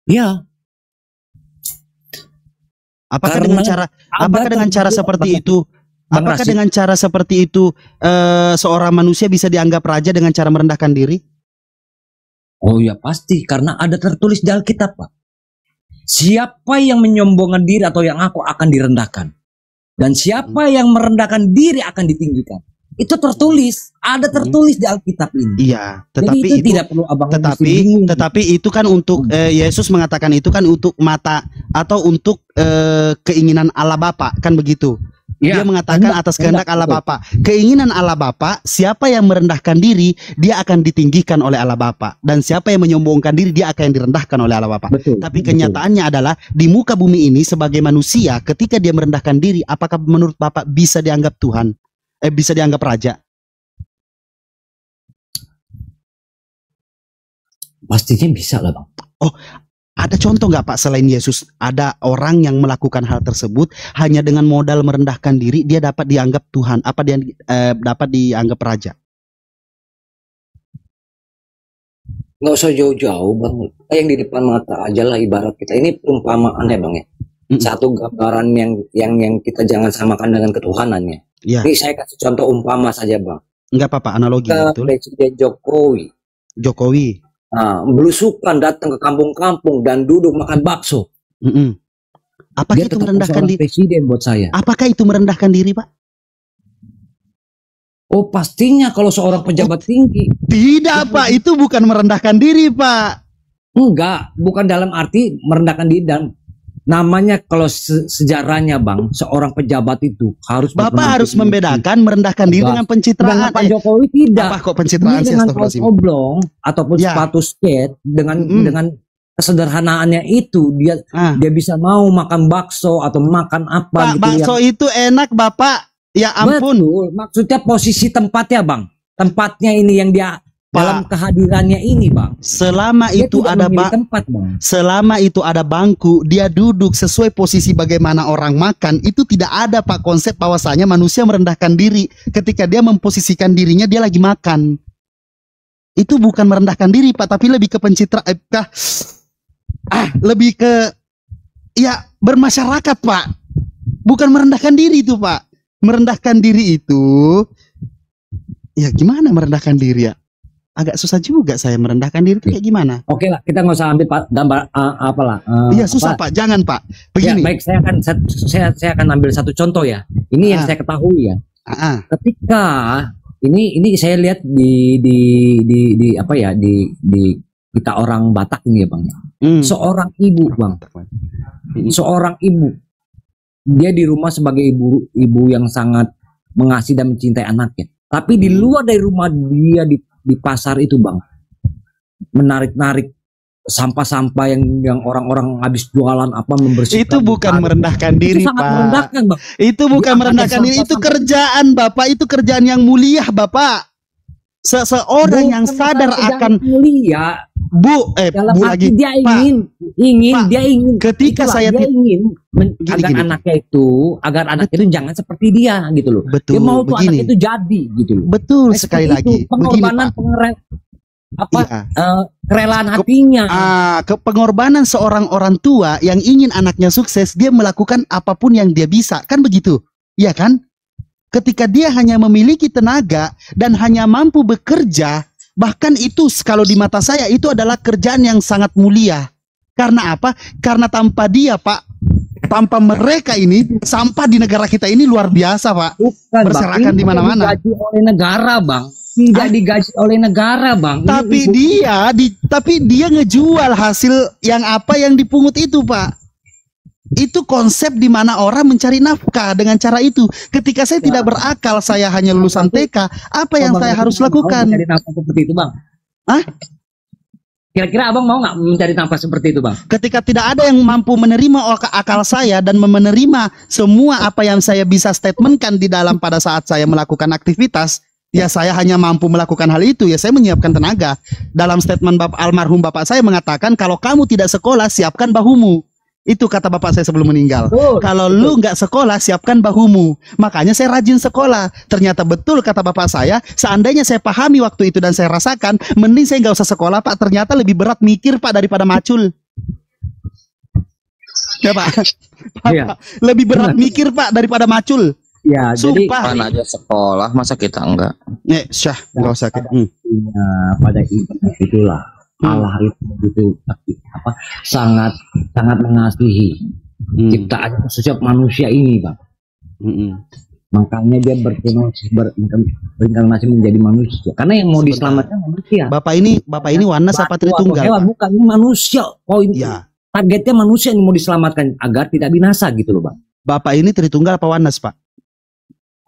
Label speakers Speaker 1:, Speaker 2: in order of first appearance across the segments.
Speaker 1: Ya.
Speaker 2: Apakah dengan cara seperti itu? Apakah dengan cara seperti itu seorang manusia bisa dianggap raja dengan cara merendahkan diri?
Speaker 1: Oh ya pasti, karena ada tertulis di Alkitab, Pak. Siapa yang menyombongkan diri atau yang aku akan direndahkan. Dan siapa yang merendahkan diri akan ditinggikan. Itu tertulis, ada tertulis di Alkitab ini.
Speaker 2: Iya, tetapi
Speaker 1: jadi itu tidak perlu abang.
Speaker 2: Tetapi itu kan untuk Yesus mengatakan itu kan untuk mata atau untuk keinginan Allah Bapa, kan begitu. Dia mengatakan atas kehendak Allah Bapa. Keinginan Allah Bapa, siapa yang merendahkan diri, dia akan ditinggikan oleh Allah Bapa. Dan siapa yang menyombongkan diri, dia akan direndahkan oleh Allah Bapa. Tapi kenyataannya adalah di muka bumi ini sebagai manusia, ketika dia merendahkan diri, apakah menurut Bapak bisa dianggap Tuhan? Bisa dianggap raja?
Speaker 1: Pastinya bisa lah, Bang.
Speaker 2: Oh, ada contoh nggak Pak selain Yesus? Ada orang yang melakukan hal tersebut hanya dengan modal merendahkan diri, dia dapat dianggap Tuhan? Apa dia dapat dianggap raja?
Speaker 1: Nggak usah jauh-jauh, Bang. Yang di depan mata aja lah ibarat kita. Ini perumpamaan ya, Bang ya. Satu gambaran yang kita jangan samakan dengan ketuhanannya.
Speaker 2: Ya.
Speaker 1: Ini saya kasih contoh umpama saja, Bang.
Speaker 2: Enggak apa-apa, analogi. Betul.
Speaker 1: Presiden Jokowi. Nah, belusukan datang ke kampung-kampung dan duduk makan bakso.
Speaker 2: Apakah itu merendahkan diri?
Speaker 1: Presiden buat saya.
Speaker 2: Apakah itu merendahkan diri, Pak?
Speaker 1: Oh, pastinya kalau seorang pejabat tinggi.
Speaker 2: Tidak, Pak. Itu bukan merendahkan diri, Pak.
Speaker 1: Enggak, bukan dalam arti merendahkan diri. Dan namanya kalau sejarahnya, Bang, seorang pejabat itu harus
Speaker 2: Bapak harus membedakan merendahkan diri dengan pencitraan.
Speaker 1: Pak Jokowi tidak.
Speaker 2: Apa kok pencitraan sih?
Speaker 1: Dengan kaos oblong ataupun sepatu skate dengan kesederhanaannya itu dia bisa mau makan bakso atau makan apa
Speaker 2: Pak, gitu. Bakso itu enak, Bapak. Ya ampun.
Speaker 1: Betul. Maksudnya posisi tempatnya, Bang. Tempatnya ini yang dia dalam kehadirannya ini, Bang.
Speaker 2: Selama itu ada tempat, Bang. Selama itu ada bangku, dia duduk sesuai posisi bagaimana orang makan, itu tidak ada, Pak, konsep bahwasanya manusia merendahkan diri ketika dia memposisikan dirinya dia lagi makan. Itu bukan merendahkan diri, Pak, tapi lebih ke pencitraan, lebih ke ya bermasyarakat, Pak. Bukan merendahkan diri itu, Pak. Merendahkan diri itu ya gimana merendahkan diri ya? Agak susah juga saya merendahkan diri itu kayak gimana?
Speaker 1: Oke lah, kita nggak usah ambil gambar apalah.
Speaker 2: Iya susah, Pak. Jangan, Pak. Begini.
Speaker 1: Ya, baik, saya akan ambil satu contoh ya. Ini yang saya ketahui ya. Ketika ini saya lihat di apa ya di kita orang Batak ini ya, Bang. Seorang ibu, Bang. Seorang ibu. Dia di rumah sebagai ibu yang sangat mengasihi dan mencintai anaknya. Tapi di luar dari rumah dia di pasar itu, Bang, menarik sampah-sampah yang orang-orang habis jualan apa membersihkan.
Speaker 2: Itu bukan merendahkan diri,
Speaker 1: itu sangat
Speaker 2: Pak.
Speaker 1: Merendahkan, Bang.
Speaker 2: Itu bukan merendahkan diri, itu kerjaan, Bapak. Itu kerjaan yang mulia, Bapak. Seseorang yang sadar akan
Speaker 1: mulia.
Speaker 2: Bu lagi.
Speaker 1: Dia ingin Pak, dia ingin.
Speaker 2: Ketika saya
Speaker 1: ingin agar anaknya itu jangan seperti dia gitu loh.
Speaker 2: Betul.
Speaker 1: Dia mau tuh anak itu jadi gitu loh.
Speaker 2: Betul sekali lagi.
Speaker 1: Pengorbanan kerelaan hatinya.
Speaker 2: Pengorbanan seorang orang tua yang ingin anaknya sukses, dia melakukan apapun yang dia bisa, kan begitu? Iya kan? Ketika dia hanya memiliki tenaga dan hanya mampu bekerja, bahkan itu kalau di mata saya itu adalah kerjaan yang sangat mulia. Karena apa? Karena tanpa dia, Pak, tanpa mereka ini, sampah di negara kita ini luar biasa, Pak.
Speaker 1: Bukan,
Speaker 2: berserakan di mana-mana.
Speaker 1: Digaji oleh negara, Bang. Tidak digaji oleh negara, Bang.
Speaker 2: Tapi dia ngejual hasil yang apa yang dipungut itu, Pak. Itu konsep di mana orang mencari nafkah dengan cara itu. Ketika saya tidak berakal, saya hanya lulusan TK, apa yang saya harus lakukan?
Speaker 1: Mencari nafkah seperti itu, Bang. Kira-kira Abang mau nggak mencari nafkah seperti itu, Bang?
Speaker 2: Ketika tidak ada yang mampu menerima akal saya dan menerima semua apa yang saya bisa statementkan di dalam pada saat saya melakukan aktivitas, ya saya hanya mampu melakukan hal itu, ya saya menyiapkan tenaga. Dalam statement almarhum bapak saya mengatakan, kalau kamu tidak sekolah, siapkan bahumu. Itu kata bapak saya sebelum meninggal. Kalau lu nggak sekolah, siapkan bahumu. Makanya saya rajin sekolah. Ternyata betul kata bapak saya. Seandainya saya pahami waktu itu dan saya rasakan, mending saya nggak usah sekolah, Pak. Ternyata lebih berat mikir, Pak, daripada macul. Ya Pak.
Speaker 1: Iya.
Speaker 2: Lebih berat mikir Pak daripada macul.
Speaker 1: Ya, jadi
Speaker 3: kan aja sekolah, masa kita enggak?
Speaker 2: Syah, enggak usah kita.
Speaker 1: Pada itulah Allah itu apa sangat mengasihi ciptaan setiap manusia ini, Bang. Makanya dia berinkarnasi menjadi manusia. Karena yang mau diselamatkan manusia.
Speaker 2: Bapak ini oneness apa Tritunggal?
Speaker 1: Bukan, ini manusia. Ya. Targetnya manusia yang mau diselamatkan agar tidak binasa gitu loh, Bang. Bapak ini Tritunggal apa oneness, Pak?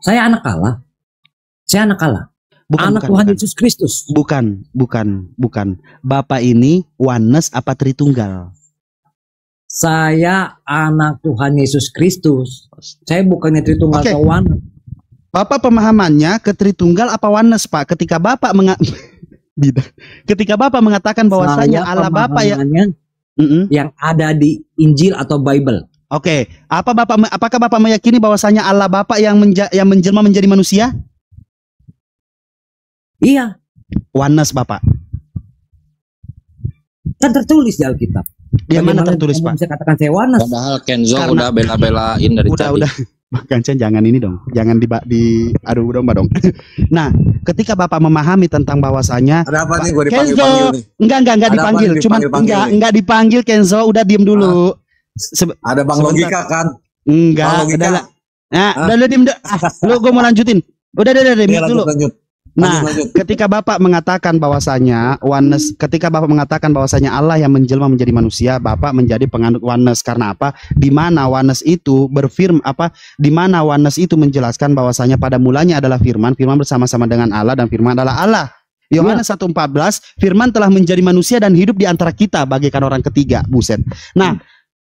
Speaker 1: Saya anak Allah. Bukan Tuhan Yesus Kristus.
Speaker 2: Bukan. Bapak ini oneness apa Tritunggal?
Speaker 1: Saya anak Tuhan Yesus Kristus. Saya bukannya Tritunggal atau oneness.
Speaker 2: Bapak pemahamannya ke Tritunggal apa oneness, Pak? Ketika Bapak mengatakan bahwasanya Allah Bapa yang ada di Injil atau Bible. Oke, apakah Bapak meyakini bahwasanya Allah Bapa yang menjelma menjadi manusia? Iya. Oneness Bapak.
Speaker 1: Kan tertulis di Alkitab.
Speaker 2: Di mana tertulis, Pak?
Speaker 1: Bisa katakan saya oneness.
Speaker 3: Padahal Kenzo udah bela-belain dari tadi.
Speaker 2: Udah. Kancan jangan ini dong. Jangan aduh domba dong. Nah, ketika Bapak memahami tentang bahwasanya
Speaker 4: ada apa nih, gue dipanggil
Speaker 2: Kenzo,
Speaker 4: nih.
Speaker 2: Enggak dipanggil, cuman enggak dipanggil Kenzo, udah diem dulu.
Speaker 4: Ada Bang Logika kan?
Speaker 2: Enggak, udah diem. Lu gue mau lanjutin. Udah diem dulu. Nah, ketika Bapak mengatakan bahwasanya oneness, ketika Bapak mengatakan bahwasanya Allah yang menjelma menjadi manusia, Bapak menjadi penganut oneness. Karena apa? Di mana oneness itu di mana oneness itu menjelaskan bahwasanya pada mulanya adalah firman bersama-sama dengan Allah dan firman adalah Allah. Yohanes 1:14, firman telah menjadi manusia dan hidup di antara kita bagaikan orang ketiga. Buset. Nah,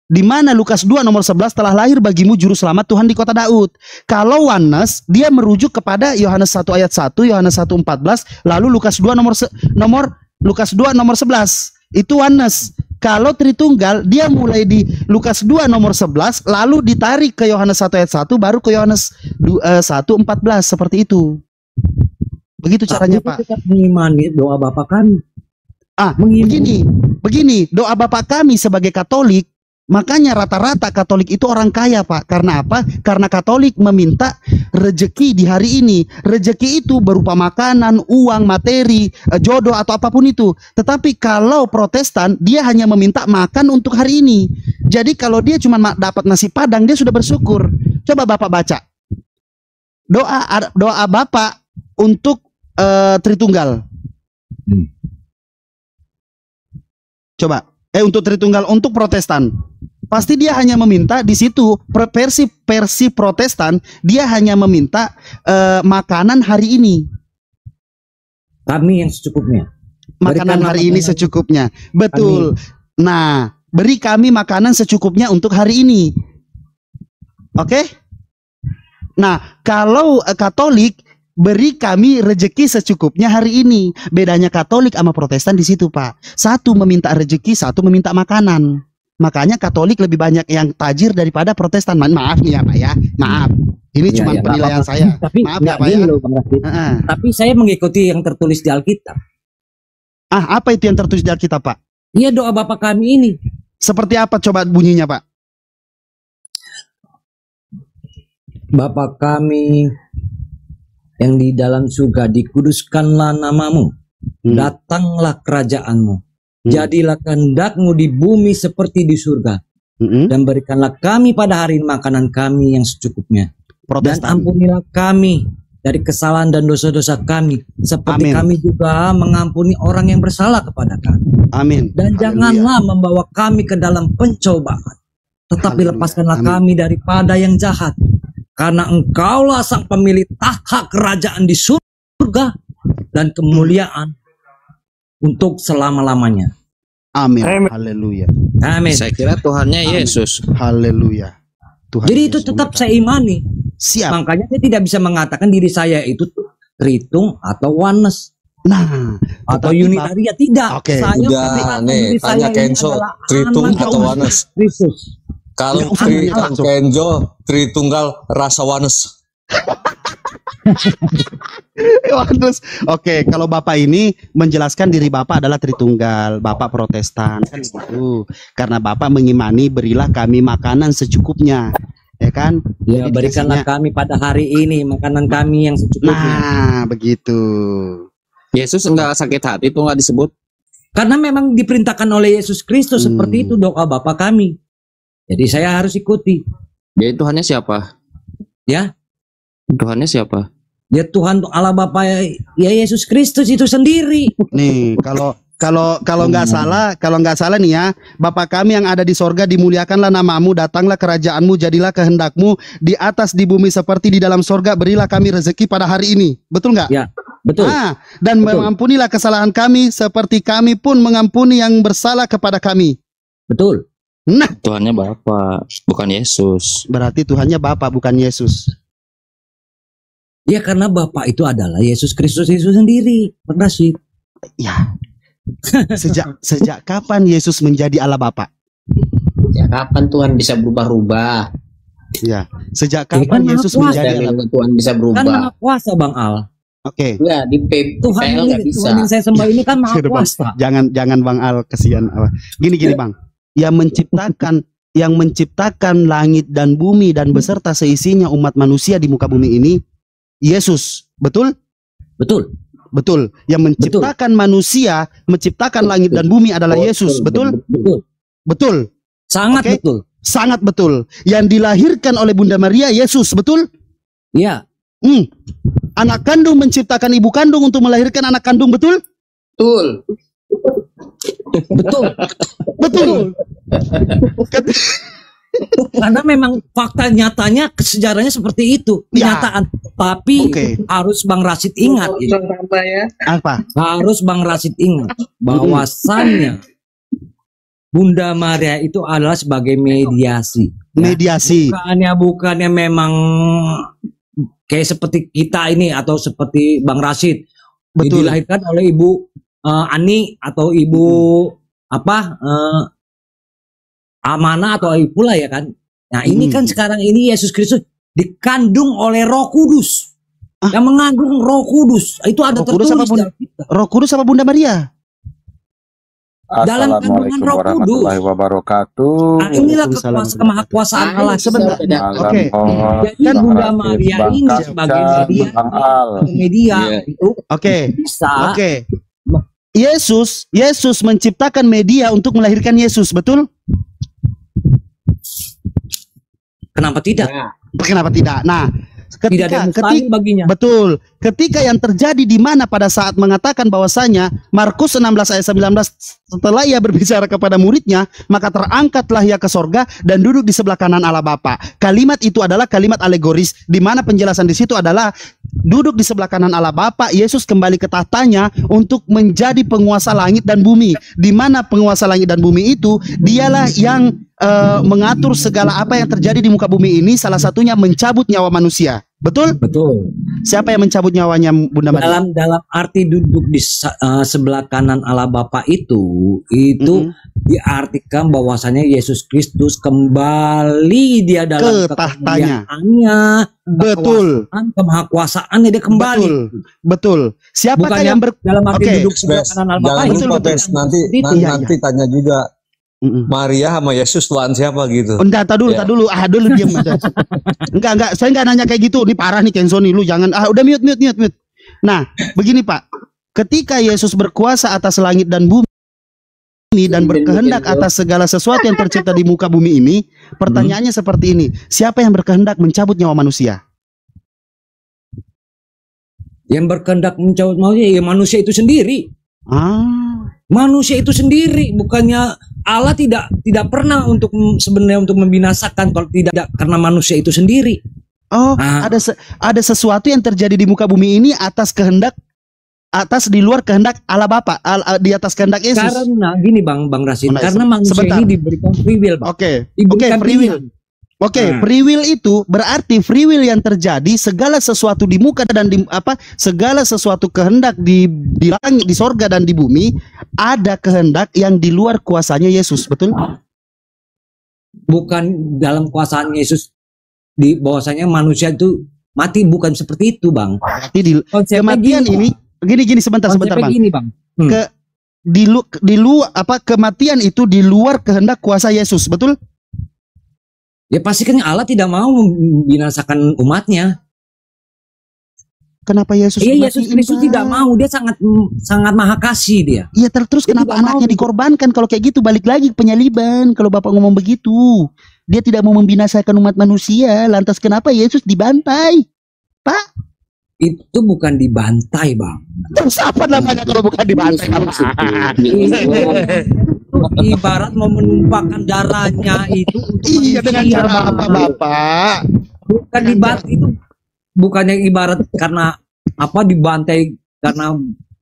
Speaker 2: di mana Lukas 2 nomor 11 telah lahir bagimu juru selamat Tuhan di kota Daud. Kalau oneness dia merujuk kepada Yohanes 1 ayat 1, Yohanes 1:14, lalu Lukas 2 nomor 11. Itu oneness. Kalau Tritunggal dia mulai di Lukas 2 nomor 11 lalu ditarik ke Yohanes 1 ayat 1 baru ke Yohanes 1:14 seperti itu. Begitu caranya, Pak.
Speaker 1: Kita mengimani doa Bapa kami.
Speaker 2: Begini, doa Bapa kami sebagai Katolik. Makanya rata-rata Katolik itu orang kaya, Pak. Karena apa? Karena Katolik meminta rejeki di hari ini. Rejeki itu berupa makanan, uang, materi, jodoh atau apapun itu. Tetapi kalau Protestan, dia hanya meminta makan untuk hari ini. Jadi kalau dia cuma dapat nasi padang, dia sudah bersyukur. Coba Bapak baca. Doa Bapak untuk Tritunggal. Coba. Untuk Tritunggal, untuk Protestan. Pasti dia hanya meminta di situ versi Protestan, dia hanya meminta makanan hari ini.
Speaker 1: Kami yang secukupnya.
Speaker 2: Makanan hari ini secukupnya. Betul. Nah, beri kami makanan secukupnya untuk hari ini. Oke? Nah, kalau Katolik, beri kami rejeki secukupnya hari ini. Bedanya Katolik sama Protestan di situ, Pak. Satu meminta rejeki, satu meminta makanan. Makanya Katolik lebih banyak yang tajir daripada Protestan. Maaf nih ya, Pak ya. Maaf. Ini cuma penilaian saya.
Speaker 1: Tapi
Speaker 2: maaf ya, Pak ya.
Speaker 1: Tapi saya mengikuti yang tertulis di Alkitab.
Speaker 2: Apa itu yang tertulis di Alkitab, Pak?
Speaker 1: Iya, doa Bapa kami ini.
Speaker 2: Seperti apa coba bunyinya, Pak?
Speaker 1: Bapa kami yang di dalam surga, dikuduskanlah namamu, datanglah kerajaanmu, jadilah kehendak-Mu di bumi seperti di surga, dan berikanlah kami pada hari ini makanan kami yang secukupnya, dan ampunilah kami dari kesalahan dan dosa-dosa kami, seperti kami juga mengampuni orang yang bersalah kepada kami.
Speaker 2: Amin.
Speaker 1: Dan janganlah membawa kami ke dalam pencobaan, tetapi lepaskanlah kami daripada yang jahat. Karena Engkaulah sang pemilik tahta kerajaan di surga dan kemuliaan untuk selama-lamanya.
Speaker 2: Amin. Haleluya.
Speaker 1: Amin.
Speaker 3: Saya kira Tuhannya Yesus.
Speaker 2: Haleluya.
Speaker 1: Jadi itu tetap saya imani.
Speaker 2: Siap.
Speaker 1: Makanya saya tidak bisa mengatakan diri saya itu Tritung atau oneness.
Speaker 2: Nah,
Speaker 1: atau unitaria tidak.
Speaker 2: Oke.
Speaker 3: Udah nih, tanya Kenzo, Tritung atau oneness?
Speaker 1: Kristus.
Speaker 3: Kalau Kenzo Tritunggal rasa oneness.
Speaker 2: Yohanes. Oke, kalau Bapak ini menjelaskan diri Bapak adalah Tritunggal, Bapak Protestan kan gitu. Karena Bapak mengimani berilah kami makanan secukupnya. Ya kan?
Speaker 1: Ya, berikanlah kami pada hari ini makanan kami yang secukupnya.
Speaker 2: Nah, begitu.
Speaker 3: Yesus enggak sakit hati itu enggak disebut.
Speaker 1: Karena memang diperintahkan oleh Yesus Kristus seperti itu doa Bapa kami. Jadi saya harus ikuti.
Speaker 3: Dia Tuhannya siapa?
Speaker 1: Ya.
Speaker 3: Tuhannya siapa?
Speaker 1: Ya Tuhan Allah Bapa ya Yesus Kristus itu sendiri.
Speaker 2: Nih, kalau nggak salah nih ya, Bapa kami yang ada di sorga, dimuliakanlah namamu, datanglah kerajaanmu, jadilah kehendakmu di atas di bumi seperti di dalam sorga, berilah kami rezeki pada hari ini. Betul nggak?
Speaker 1: Ya, betul.
Speaker 2: Dan mengampunilah kesalahan kami seperti kami pun mengampuni yang bersalah kepada kami.
Speaker 1: Betul.
Speaker 2: Nah,
Speaker 3: Tuhannya Bapa, bukan Yesus.
Speaker 2: Berarti Tuhannya Bapa, bukan Yesus.
Speaker 1: Ya karena Bapa itu adalah Yesus Kristus itu sendiri, Pak Rashid.
Speaker 2: Ya. Sejak kapan Yesus menjadi Allah Bapa?
Speaker 5: Sejak kapan Tuhan bisa berubah-ubah?
Speaker 2: Ya. Sejak kapan Yesus menjadi Allah Bapa?
Speaker 5: Tuhan bisa berubah.
Speaker 1: Kan Maha Kuasa, Bang Al.
Speaker 2: Oke.
Speaker 5: Ya, di
Speaker 1: Tuhan
Speaker 5: nggak bisa.
Speaker 1: Tuhan yang saya sembah ini kan Maha Kuasa.
Speaker 2: Jangan Bang Al, kesian. Gini Bang. Yang menciptakan langit dan bumi dan beserta seisinya umat manusia di muka bumi ini Yesus, betul?
Speaker 1: Betul.
Speaker 2: Betul. Yang menciptakan manusia, menciptakan langit dan bumi adalah Yesus, betul?
Speaker 1: Betul.
Speaker 2: Betul.
Speaker 1: Sangat betul.
Speaker 2: Sangat betul. Yang dilahirkan oleh Bunda Maria Yesus, betul?
Speaker 1: Iya.
Speaker 2: Anak kandung menciptakan ibu kandung untuk melahirkan anak kandung, betul?
Speaker 5: Betul.
Speaker 1: Betul.
Speaker 2: Betul.
Speaker 1: Karena memang fakta nyatanya sejarahnya seperti itu, kenyataan. Tapi harus Bang Rashid ingat
Speaker 2: Apa?
Speaker 1: Harus Bang Rashid ingat bahwasannya Bunda Maria itu adalah sebagai mediasi.
Speaker 2: Mediasi.
Speaker 1: Bukannya memang kayak seperti kita ini atau seperti Bang Rashid.
Speaker 2: Betul.
Speaker 1: Dilahirkan oleh Ibu Ani atau Ibu Amanah atau Ipula ya kan. Nah ini kan sekarang ini Yesus Kristus dikandung oleh Roh Kudus. Yang mengandung Roh Kudus. Itu ada tertulis dalam kita.
Speaker 2: Roh Kudus sama Bunda Maria.
Speaker 1: Dalam kandungan Roh Kudus. Nah, inilah kemahakuasaan Allah sebentar.
Speaker 2: Oke.
Speaker 1: Jadi Bunda Maria ini sebagai media itu bisa.
Speaker 2: Oke. Yesus menciptakan media untuk melahirkan Yesus, betul?
Speaker 1: Kenapa tidak?
Speaker 2: Kenapa tidak? Nah, ketika
Speaker 1: baginya.
Speaker 2: Betul. Ketika yang terjadi di mana pada saat mengatakan bahwasanya Markus 16 ayat 19 setelah ia berbicara kepada muridnya, maka terangkatlah ia ke sorga dan duduk di sebelah kanan Allah Bapa. Kalimat itu adalah kalimat alegoris di mana penjelasan di situ adalah duduk di sebelah kanan Allah Bapa, Yesus kembali ke tahtanya untuk menjadi penguasa langit dan bumi. Di mana penguasa langit dan bumi itu dialah yang mengatur segala apa yang terjadi di muka bumi ini, salah satunya mencabut nyawa manusia. Betul?
Speaker 1: Betul.
Speaker 2: Siapa yang mencabut nyawanya Bunda Maria?
Speaker 1: Dalam arti duduk di sebelah kanan Allah Bapa itu diartikan bahwasanya Yesus Kristus kembali dia dalam
Speaker 2: ke tahtanya.
Speaker 1: Betul. Kemahakuasaannya dia kembali.
Speaker 2: Betul. Siapakah yang
Speaker 1: dalam arti duduk sebelah kanan Allah Bapa itu?
Speaker 3: Nanti tanya juga. Maria sama Yesus Tuhan siapa gitu.
Speaker 2: Enggak, tak dulu dulu diam aja. Enggak, saya enggak nanya kayak gitu. Ini parah nih Kenzo nih, lu jangan udah mute. Nah, begini Pak. Ketika Yesus berkuasa atas langit dan bumi dan berkehendak atas segala sesuatu yang tercipta di muka bumi ini, pertanyaannya seperti ini. Siapa yang berkehendak mencabut nyawa manusia?
Speaker 1: Yang berkehendak mencabut manusia itu sendiri. Manusia itu sendiri, bukannya Allah tidak pernah sebenarnya untuk membinasakan kalau tidak karena manusia itu sendiri.
Speaker 2: Ada sesuatu yang terjadi di muka bumi ini atas di luar kehendak Allah Bapa, di atas kehendak Yesus.
Speaker 1: Karena gini Bang Rashid, karena manusia ini diberikan free will, Bang.
Speaker 2: Free will itu berarti free will yang terjadi segala sesuatu di muka dan segala sesuatu kehendak di langit, di sorga dan di bumi, ada kehendak yang di luar kuasanya Yesus, betul?
Speaker 1: Bukan dalam kuasaan Yesus, bahwasanya manusia itu Mati bukan seperti itu, Bang.
Speaker 2: Jadi kematian gini, ini sebentar Bang.
Speaker 1: Gini, Bang.
Speaker 2: Kematian itu di luar kehendak kuasa Yesus, betul?
Speaker 1: Ya pasti kan Allah tidak mau membinasakan umatnya.
Speaker 2: Kenapa Yesus?
Speaker 1: Iya, Yesus Kristus tidak mau. Dia sangat maha kasih dia.
Speaker 2: Iya, terus kenapa anaknya dikorbankan? Kalau kayak gitu balik lagi ke penyaliban. Kalau Bapak ngomong begitu, dia tidak mau membinasakan umat manusia. Lantas kenapa Yesus dibantai, Pak?
Speaker 1: Itu bukan dibantai, Bang.
Speaker 2: Terus apa namanya kalau bukan dibantai?
Speaker 1: Itu ibarat mau menumpahkan darahnya itu.
Speaker 2: Iya, dengan cara apa, Bapak?
Speaker 1: Bukan dibantai itu. Bukannya ibarat karena dibantai karena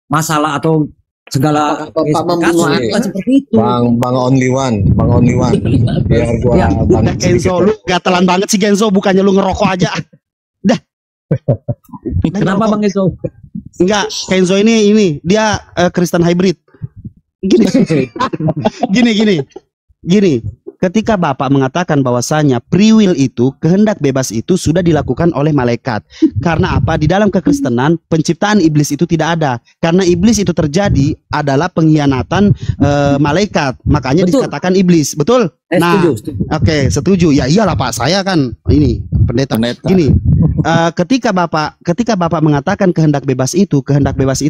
Speaker 1: masalah atau segala seperti itu.
Speaker 3: Bang only one. Biar gua
Speaker 2: Bang Kenzo, lu gatelan banget sih Kenzo, bukannya lu ngerokok aja. Dah.
Speaker 1: Kenapa Bang Kenzo?
Speaker 2: Enggak, Kenzo ini dia Kristen hybrid. Gini. Ketika Bapak mengatakan bahwasanya free will itu, kehendak bebas itu sudah dilakukan oleh malaikat. Karena apa? Di dalam kekristenan, penciptaan iblis itu tidak ada. Karena iblis itu terjadi adalah pengkhianatan malaikat. Makanya dikatakan iblis. Betul?
Speaker 1: Setuju.
Speaker 2: Oke, setuju. Ya iyalah Pak, saya kan ini pendeta. Gini, ketika Bapak mengatakan kehendak bebas itu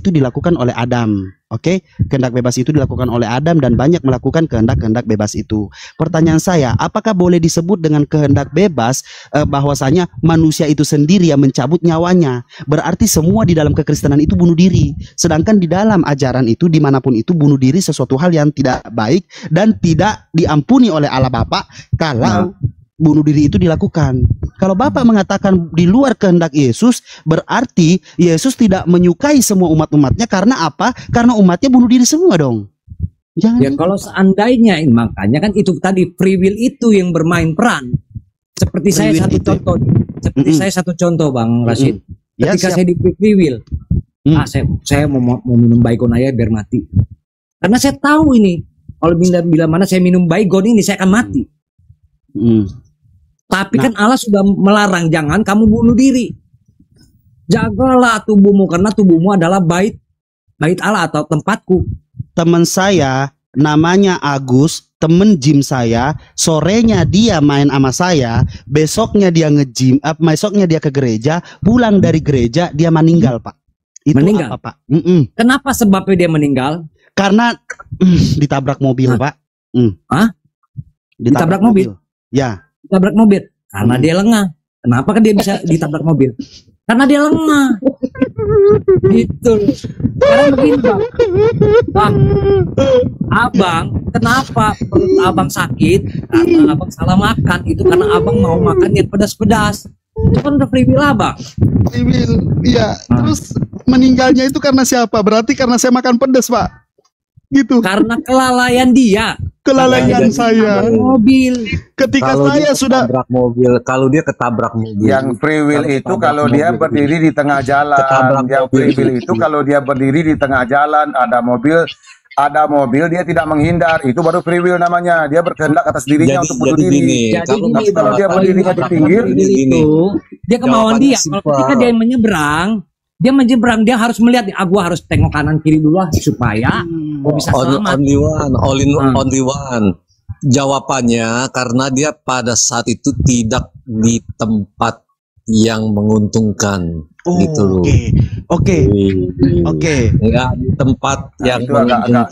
Speaker 2: dilakukan oleh Adam. Oke, kehendak bebas itu dilakukan oleh Adam dan banyak melakukan kehendak bebas itu. Pertanyaan saya, apakah boleh disebut dengan kehendak bebas bahwasanya manusia itu sendiri yang mencabut nyawanya? Berarti semua di dalam kekristenan itu bunuh diri. Sedangkan di dalam ajaran itu dimanapun itu bunuh diri sesuatu hal yang tidak baik dan tidak diampuni oleh Allah Bapa kalau bunuh diri itu dilakukan. Kalau Bapak mengatakan di luar kehendak Yesus, berarti Yesus tidak menyukai semua umat-umatnya. Karena apa? Karena umatnya bunuh diri semua dong. Jangan
Speaker 1: ya kalau seandainya, makanya kan itu tadi free will itu yang bermain peran. Seperti saya satu contoh Bang Rashid. Ketika saya di free will, saya mau minum baygon aja biar mati. Karena saya tahu ini, kalau bila mana saya minum baygon ini saya akan mati. Tapi kan Allah sudah melarang, jangan kamu bunuh diri. Jagalah tubuhmu karena tubuhmu adalah bait Allah atau tempatku.
Speaker 2: Teman saya namanya Agus, temen gym saya, sorenya dia main sama saya, besoknya dia nge-gym, besoknya dia ke gereja, pulang dari gereja dia meninggal, Pak. Itu
Speaker 1: meninggal,
Speaker 2: apa, Pak?
Speaker 1: Kenapa sebabnya dia meninggal?
Speaker 2: Karena ditabrak mobil, Pak.
Speaker 1: Ditabrak mobil?
Speaker 2: Ya.
Speaker 1: Ditabrak mobil karena dia lengah. Kenapa kan dia bisa ditabrak mobil? Karena dia lengah. Gitu. Sekarang begini Bang, Abang kenapa perut Abang sakit? Karena Abang salah makan. Itu karena Abang mau makan yang pedas-pedas. Itu kan udah free will Abang.
Speaker 2: Free will, iya. Terus meninggalnya itu karena siapa? Berarti karena saya makan pedas, Pak. Gitu.
Speaker 1: Karena kelalaian dia.
Speaker 2: Kelalaian saya.
Speaker 1: Mobil.
Speaker 2: Ketika kalau saya sudah
Speaker 3: ketabrak mobil, kalau dia ketabrak mobil.
Speaker 4: Yang free will itu kalau dia berdiri di tengah jalan. Yang free will itu kalau dia berdiri di tengah jalan, ada mobil dia tidak menghindar, itu baru free will namanya. Dia berkehendak atas dirinya untuk bunuh diri.
Speaker 1: Jadi
Speaker 4: kalau dia berdirinya di pinggir
Speaker 1: itu dia kemauan dia. Kalau ketika dia menyeberang, dia harus melihat, gua harus tengok kanan kiri dulu supaya gua bisa selamat.
Speaker 3: Only one. Jawabannya karena dia pada saat itu tidak di tempat yang menguntungkan. Gitu loh. Oke. Enggak di tempat yang menguntungkan.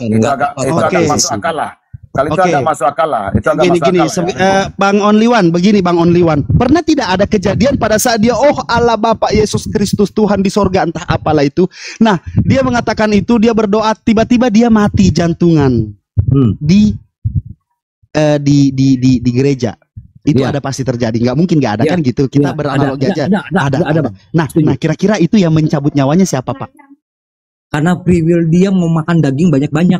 Speaker 4: Itu agak masuk akal lah. Kalau itu agak masuk akal lah. Itu agak masuk akal.
Speaker 2: Bang Only One, begini Bang Only One. Pernah tidak ada kejadian pada saat dia Allah Bapa Yesus Kristus Tuhan di sorga entah apalah itu. Nah, dia mengatakan itu, dia berdoa, tiba-tiba dia mati jantungan di gereja. Itu ada pasti terjadi. Nggak mungkin nggak ada kan gitu. Kita beranalogi aja. Ada. Nah, kira-kira itu yang mencabut nyawanya siapa, Pak?
Speaker 1: Karena free will dia mau makan daging banyak-banyak,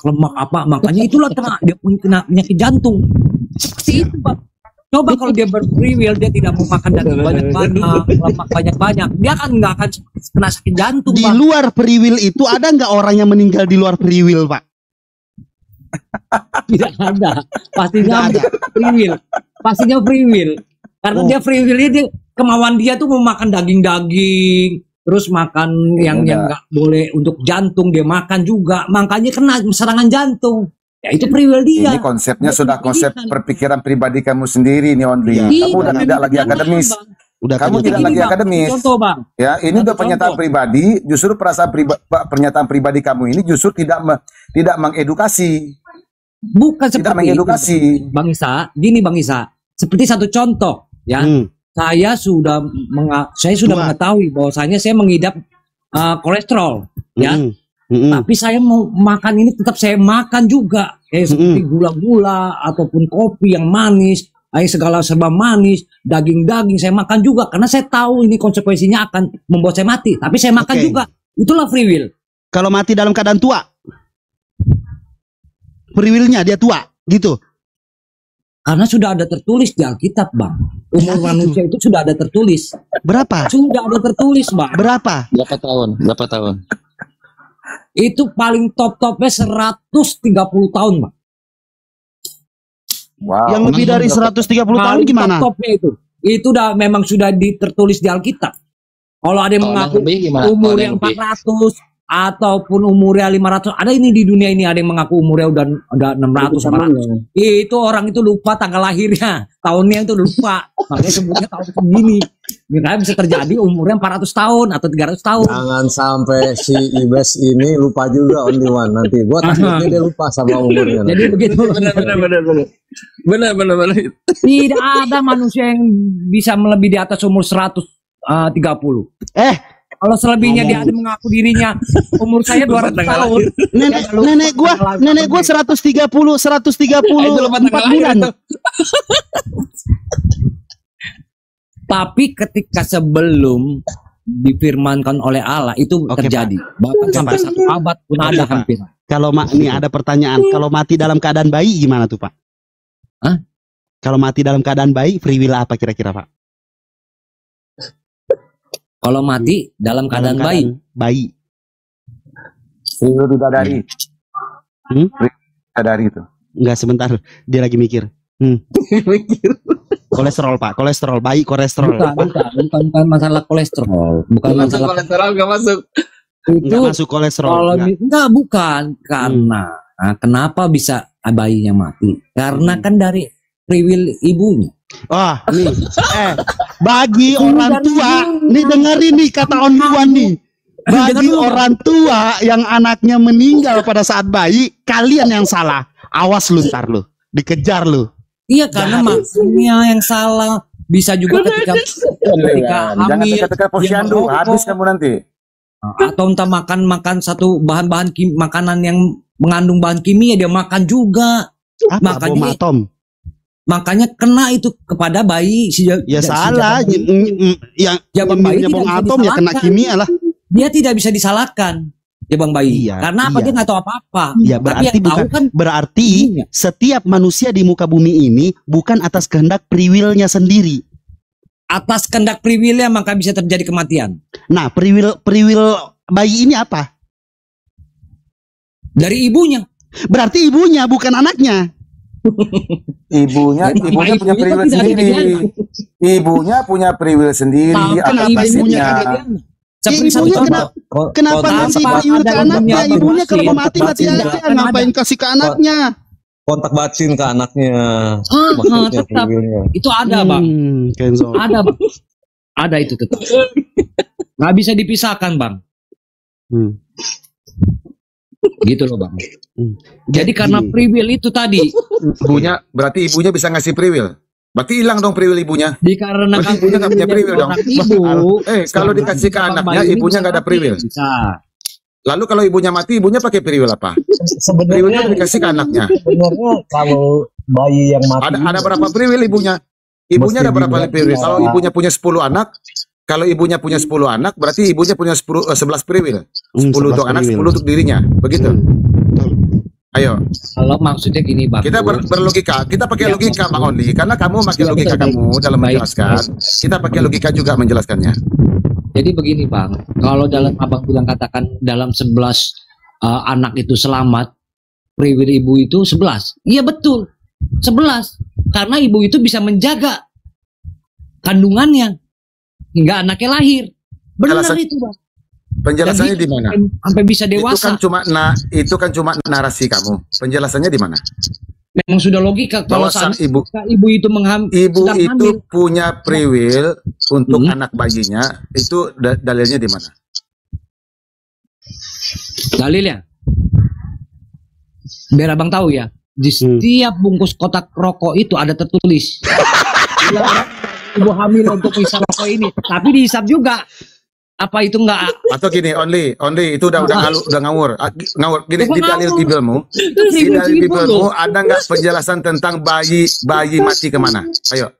Speaker 1: lemak apa, makanya itulah dia kena penyakit jantung. Seperti itu, Pak. Coba kalau dia berfree will, dia tidak mau makan daging banyak-banyak, lemak banyak-banyak, dia kan nggak akan kena sakit jantung,
Speaker 2: Di
Speaker 1: Pak.
Speaker 2: luar free will itu ada nggak orang yang meninggal di luar free will, Pak?
Speaker 1: Tidak ada. Pastinya free will. Pastinya free will. Karena dia free will dia kemauan dia tuh mau makan daging-daging, terus makan yang nggak boleh untuk jantung dia makan juga, makanya kena serangan jantung. Ya itu free will dia.
Speaker 4: Ini konsepnya sudah konsep perpikiran pribadi kamu sendiri nih Only. Kamu udah tidak lagi akademis. Kamu tidak lagi akademis.
Speaker 1: Contoh Bang.
Speaker 4: Ya, ini udah pernyataan pribadi. Justru pernyataan pribadi kamu ini justru tidak mengedukasi.
Speaker 1: Bukan seperti
Speaker 4: tidak mengedukasi.
Speaker 1: Itu, Bang Isa. Gini Bang Isa. Seperti satu contoh, ya. Saya sudah mengetahui bahwasanya saya mengidap kolesterol, ya. Tapi saya mau makan ini tetap saya makan juga, seperti gula-gula ataupun kopi yang manis, segala serba manis, daging-daging saya makan juga karena saya tahu ini konsekuensinya akan membuat saya mati. Tapi saya makan juga. Itulah free will.
Speaker 2: Kalau mati dalam keadaan tua, free will-nya dia tua, gitu.
Speaker 1: Karena sudah ada tertulis di Alkitab, Bang. Umur manusia itu sudah ada tertulis.
Speaker 2: Berapa?
Speaker 1: Sudah ada tertulis, Bang.
Speaker 2: Berapa?
Speaker 5: Berapa tahun? Berapa tahun?
Speaker 1: Itu paling top-topnya 130 tahun, Bang.
Speaker 4: Wow.
Speaker 2: Yang lebih dari 130 tahun gimana?
Speaker 1: Top-topnya itu memang sudah tertulis di Alkitab. Kalau ada yang mengaku umur yang 400 ataupun umurnya 500, ada ini di dunia ini ada yang mengaku umurnya udah 600 400. Itu orang itu lupa tanggal lahirnya, tahunnya itu lupa. Makanya sebutnya tahun segini. Makanya bisa terjadi umurnya 400 tahun atau 300 tahun.
Speaker 3: Jangan sampai si Ibes ini lupa juga Only One nanti. Gua takutnya dia lupa sama umurnya.
Speaker 1: Jadi begitu.
Speaker 5: Benar.
Speaker 1: Tidak ada manusia yang bisa melebihi di atas umur 130. Kalau selebihnya dia ada mengaku dirinya umur saya 200 tahun.
Speaker 2: Nenek gua 134 bulan.
Speaker 1: Tapi ketika sebelum difirmankan oleh Allah itu terjadi. Bahkan sampai 1 abad pun ada hampir.
Speaker 2: Kalau ini ada pertanyaan, kalau mati dalam keadaan bayi gimana tuh, Pak?
Speaker 1: Hah?
Speaker 2: Kalau mati dalam keadaan bayi, free will apa kira-kira, Pak?
Speaker 1: Kalau mati dalam keadaan bayi.
Speaker 4: Itu bidadari. Bidadari itu.
Speaker 2: Enggak, sebentar, dia lagi mikir. Kolesterol, Pak, kolesterol, bayi kolesterol.
Speaker 1: Bukan masalah kolesterol, bukan masalah
Speaker 5: kolesterol nggak masuk.
Speaker 1: Itu
Speaker 2: nggak masuk kolesterol.
Speaker 1: Bukan karena kenapa bisa bayinya mati? Karena kan dari free will ibunya.
Speaker 2: Wah, nih, bagi orang tua, nih dengerin nih kata Only nih. Bagi orang tua yang anaknya meninggal pada saat bayi, kalian yang salah. Awas lu ntar lu, dikejar lu.
Speaker 1: Iya, karena maksudnya yang salah. Bisa juga ketika hamil,
Speaker 4: ketika posyandu habis kamu nanti.
Speaker 1: Atau entah makan satu bahan-bahan makanan yang mengandung bahan kimia dia makan juga.
Speaker 2: Makanya
Speaker 1: makanya kena itu kepada bayi
Speaker 2: salah yang bayi bom atom ya kena kimia lah.
Speaker 1: Dia tidak bisa disalahkan ya Bang Bayi. Karena apa? Dia nggak tahu apa-apa.
Speaker 2: Ya berarti setiap manusia di muka bumi ini bukan atas kehendak free will-nya sendiri.
Speaker 1: Atas kehendak free will-nya maka bisa terjadi kematian.
Speaker 2: Nah, free will bayi ini apa?
Speaker 1: Dari ibunya.
Speaker 2: Berarti ibunya bukan anaknya.
Speaker 4: Ibunya punya free will sendiri. Ibunya punya free will sendiri.
Speaker 2: Kenapa ngasih free will ke anaknya? Ibunya kalau mau mati aja, ngapain kasih ke anaknya?
Speaker 3: Kontak batin ke anaknya.
Speaker 1: Tetap. Itu ada Bang. Ada Bang. Ada itu tetap. Nggak bisa dipisahkan Bang. Gitu loh Bang. Jadi karena free will itu tadi.
Speaker 4: Berarti ibunya bisa ngasih free will. Berarti hilang dong free will ibunya.
Speaker 1: Dikarenakan
Speaker 4: ibunya nggak punya free will dong. Kalau dikasih ke anaknya, ibunya nggak ada free will. Lalu kalau ibunya mati, ibunya pakai free will apa? Free willnya dikasih ke anaknya.
Speaker 3: Sebenarnya kalau bayi yang mati
Speaker 4: ada berapa free will ibunya? Ibunya ada berapa free will? Kalau ibunya punya 10 anak, kalau ibunya punya 10 anak, berarti ibunya punya 11 free will. 10 untuk anak, 10 untuk dirinya. Begitu. Ayo.
Speaker 1: Kalau maksudnya gini Bang.
Speaker 4: Kita berlogika, kita pakai logika Bang Only, karena kamu pakai logika kamu dalam menjelaskan. Kita pakai logika juga menjelaskannya.
Speaker 1: Jadi begini Bang, kalau dalam Abang bilang katakan dalam 11 anak itu selamat, free will ibu itu 11. Iya betul, 11. Karena ibu itu bisa menjaga kandungannya. hingga anaknya lahir. Benar itu, Bang.
Speaker 4: Penjelasannya di mana?
Speaker 1: Sampai bisa dewasa.
Speaker 4: Itu kan cuma narasi kamu. Penjelasannya di mana?
Speaker 1: Memang sudah logika kalau sang ibu itu
Speaker 4: hamil. Punya free will untuk anak bayinya, itu dalilnya di mana?
Speaker 1: Dalilnya, biar abang tahu ya, di setiap bungkus kotak rokok itu ada tertulis ibu hamil untuk bisa rokok ini, tapi dihisap juga. Apa itu enggak?
Speaker 4: Atau gini, only itu udah ngawur. Gini, di dalil Bibelmu ada nggak penjelasan tentang bayi mati kemana? Ayo,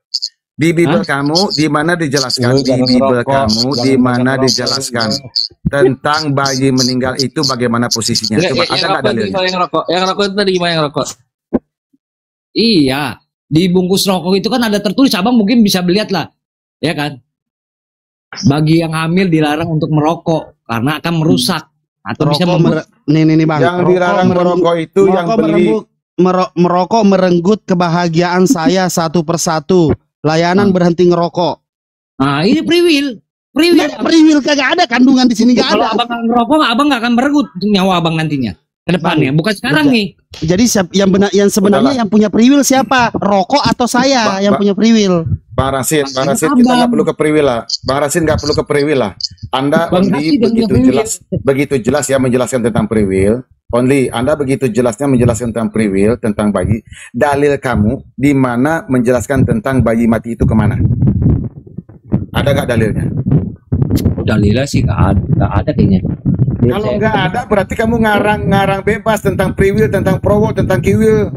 Speaker 4: di Bibel kamu di mana dijelaskan? Di Bibel kamu di mana dijelaskan tentang bayi meninggal itu bagaimana posisinya? Coba ada nggak dalilnya?
Speaker 5: Yang rokok itu tadi gimana yang rokok?
Speaker 1: Iya, di bungkus rokok itu kan ada tertulis. Abang mungkin bisa melihat lah, ya kan? Bagi yang hamil dilarang untuk merokok karena akan merusak atau bisa
Speaker 2: nih Bang.
Speaker 4: Yang dilarang merokok itu yang beli
Speaker 2: merokok merenggut kebahagiaan saya satu persatu. Layanan berhenti ngerokok.
Speaker 1: Nah, ini free will
Speaker 2: kagak ada kandungan di sini,
Speaker 1: kalau abang ngerokok, abang nggak akan merenggut nyawa abang nantinya ke depannya, bukan sekarang nih.
Speaker 2: Jadi yang sebenarnya yang punya free will siapa? Rokok atau saya yang punya free will?
Speaker 4: Bang Rasid, kita nggak perlu ke free will lah. Bang Rasid nggak perlu ke free will lah. Anda begitu jelas ya menjelaskan tentang free will. Anda begitu jelasnya menjelaskan tentang free will, tentang bayi. Dalil kamu di mana menjelaskan tentang bayi mati itu kemana? Ada nggak dalilnya?
Speaker 1: Dalilnya sih nggak ada kayaknya.
Speaker 4: Kalau nggak ada berarti kamu ngarang bebas tentang free will, tentang pro will, tentang kiwil.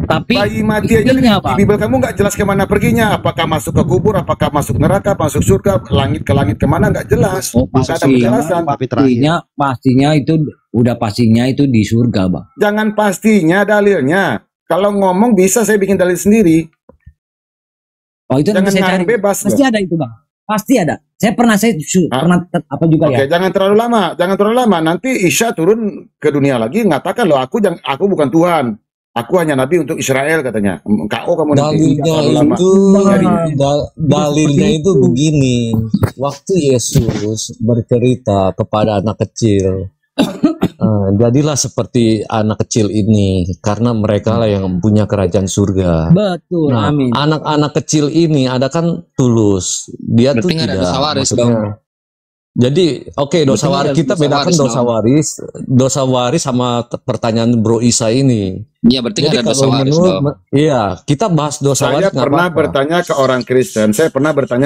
Speaker 1: Tapi
Speaker 4: bayi mati aja di Bibel kamu nggak jelas kemana perginya, apakah masuk ke kubur, apakah masuk neraka, masuk surga, ke langit kemana, nggak jelas. Nggak ada penjelasan.
Speaker 1: Pastinya itu di surga, Bang.
Speaker 4: Jangan pastinya, dalilnya. Kalau ngomong bisa saya bikin dalil sendiri.
Speaker 1: Oh, itu jangan cari bebas. Pasti ada itu, Bang. Pasti ada. Saya pernah apa juga ya.
Speaker 4: Jangan terlalu lama. Nanti Isya turun ke dunia lagi ngatakan loh aku bukan Tuhan. Aku hanya nabi untuk Israel katanya. Kamu
Speaker 3: dalilnya itu begini. Waktu Yesus bercerita kepada anak kecil, jadilah seperti anak kecil ini karena mereka lah yang punya kerajaan surga.
Speaker 1: Betul.
Speaker 3: Nah, amin. Anak-anak kecil ini ada kan tulus. Dia berarti tuh tidak maksudnya. Jadi dosa waris kita bedakan dosa waris sama pertanyaan Bro Isa ini.
Speaker 5: Iya, berarti ada dosa waris dong.
Speaker 3: Iya, kita bahas dosa waris.
Speaker 4: Saya pernah bertanya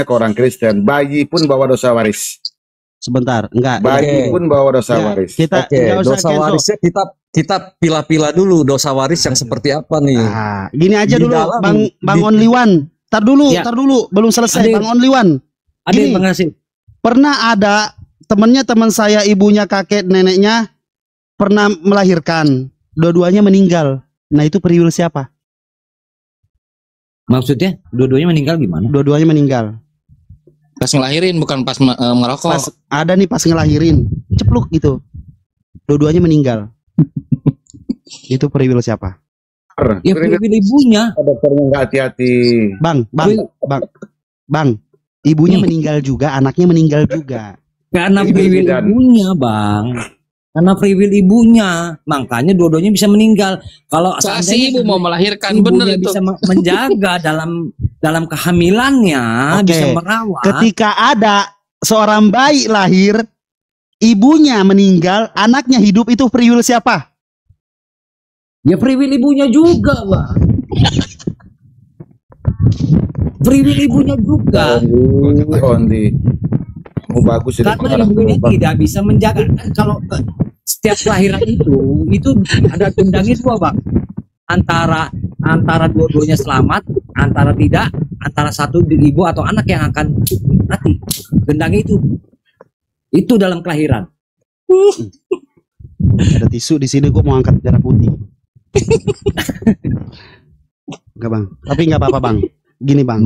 Speaker 4: ke orang Kristen. Bayi pun bawa dosa waris.
Speaker 2: Sebentar, enggak.
Speaker 4: Bayi pun bawa dosa waris.
Speaker 3: Dosa warisnya kita pilah-pilah dulu dosa waris yang seperti apa nih.
Speaker 2: Nah, gini aja dulu, Bang Only One. Tar dulu, belum selesai Bang Only One.
Speaker 1: Gini, Bang Rasid.
Speaker 2: Pernah ada teman saya, ibunya, kakek, neneknya pernah melahirkan, dua-duanya meninggal. Nah, itu free will siapa?
Speaker 1: Maksudnya dua-duanya meninggal gimana?
Speaker 2: Dua-duanya meninggal.
Speaker 5: Pas ngelahirin, bukan pas merokok.
Speaker 2: Ada nih pas ngelahirin, cepluk gitu. Dua-duanya meninggal. Itu free will siapa?
Speaker 1: Ya free will ibunya.
Speaker 4: Dokternya nggak hati-hati.
Speaker 2: Bang. Ibunya meninggal juga, anaknya meninggal juga.
Speaker 1: Karena free will ibunya, Bang. Karena free will ibunya, makanya dua-duanya bisa meninggal. Kalau
Speaker 5: seandainya ibu mau melahirkan, bener itu
Speaker 1: bisa menjaga dalam kehamilannya, bisa merawat.
Speaker 2: Ketika ada seorang bayi lahir, ibunya meninggal, anaknya hidup, itu free will siapa?
Speaker 1: Ya free will ibunya juga, Bang. Free will ibunya juga.
Speaker 4: Bagus
Speaker 1: karena ibunya tidak bisa menjaga. Kalau setiap kelahiran itu ada gendangnya dua, Bang. Antara dua-duanya selamat, antara tidak, antara satu ibu atau anak yang akan mati. Gendangnya itu dalam kelahiran.
Speaker 2: Ada tisu di sini, gue mau angkat darah putih. Enggak, Bang. Tapi nggak apa-apa, Bang. Gini, Bang.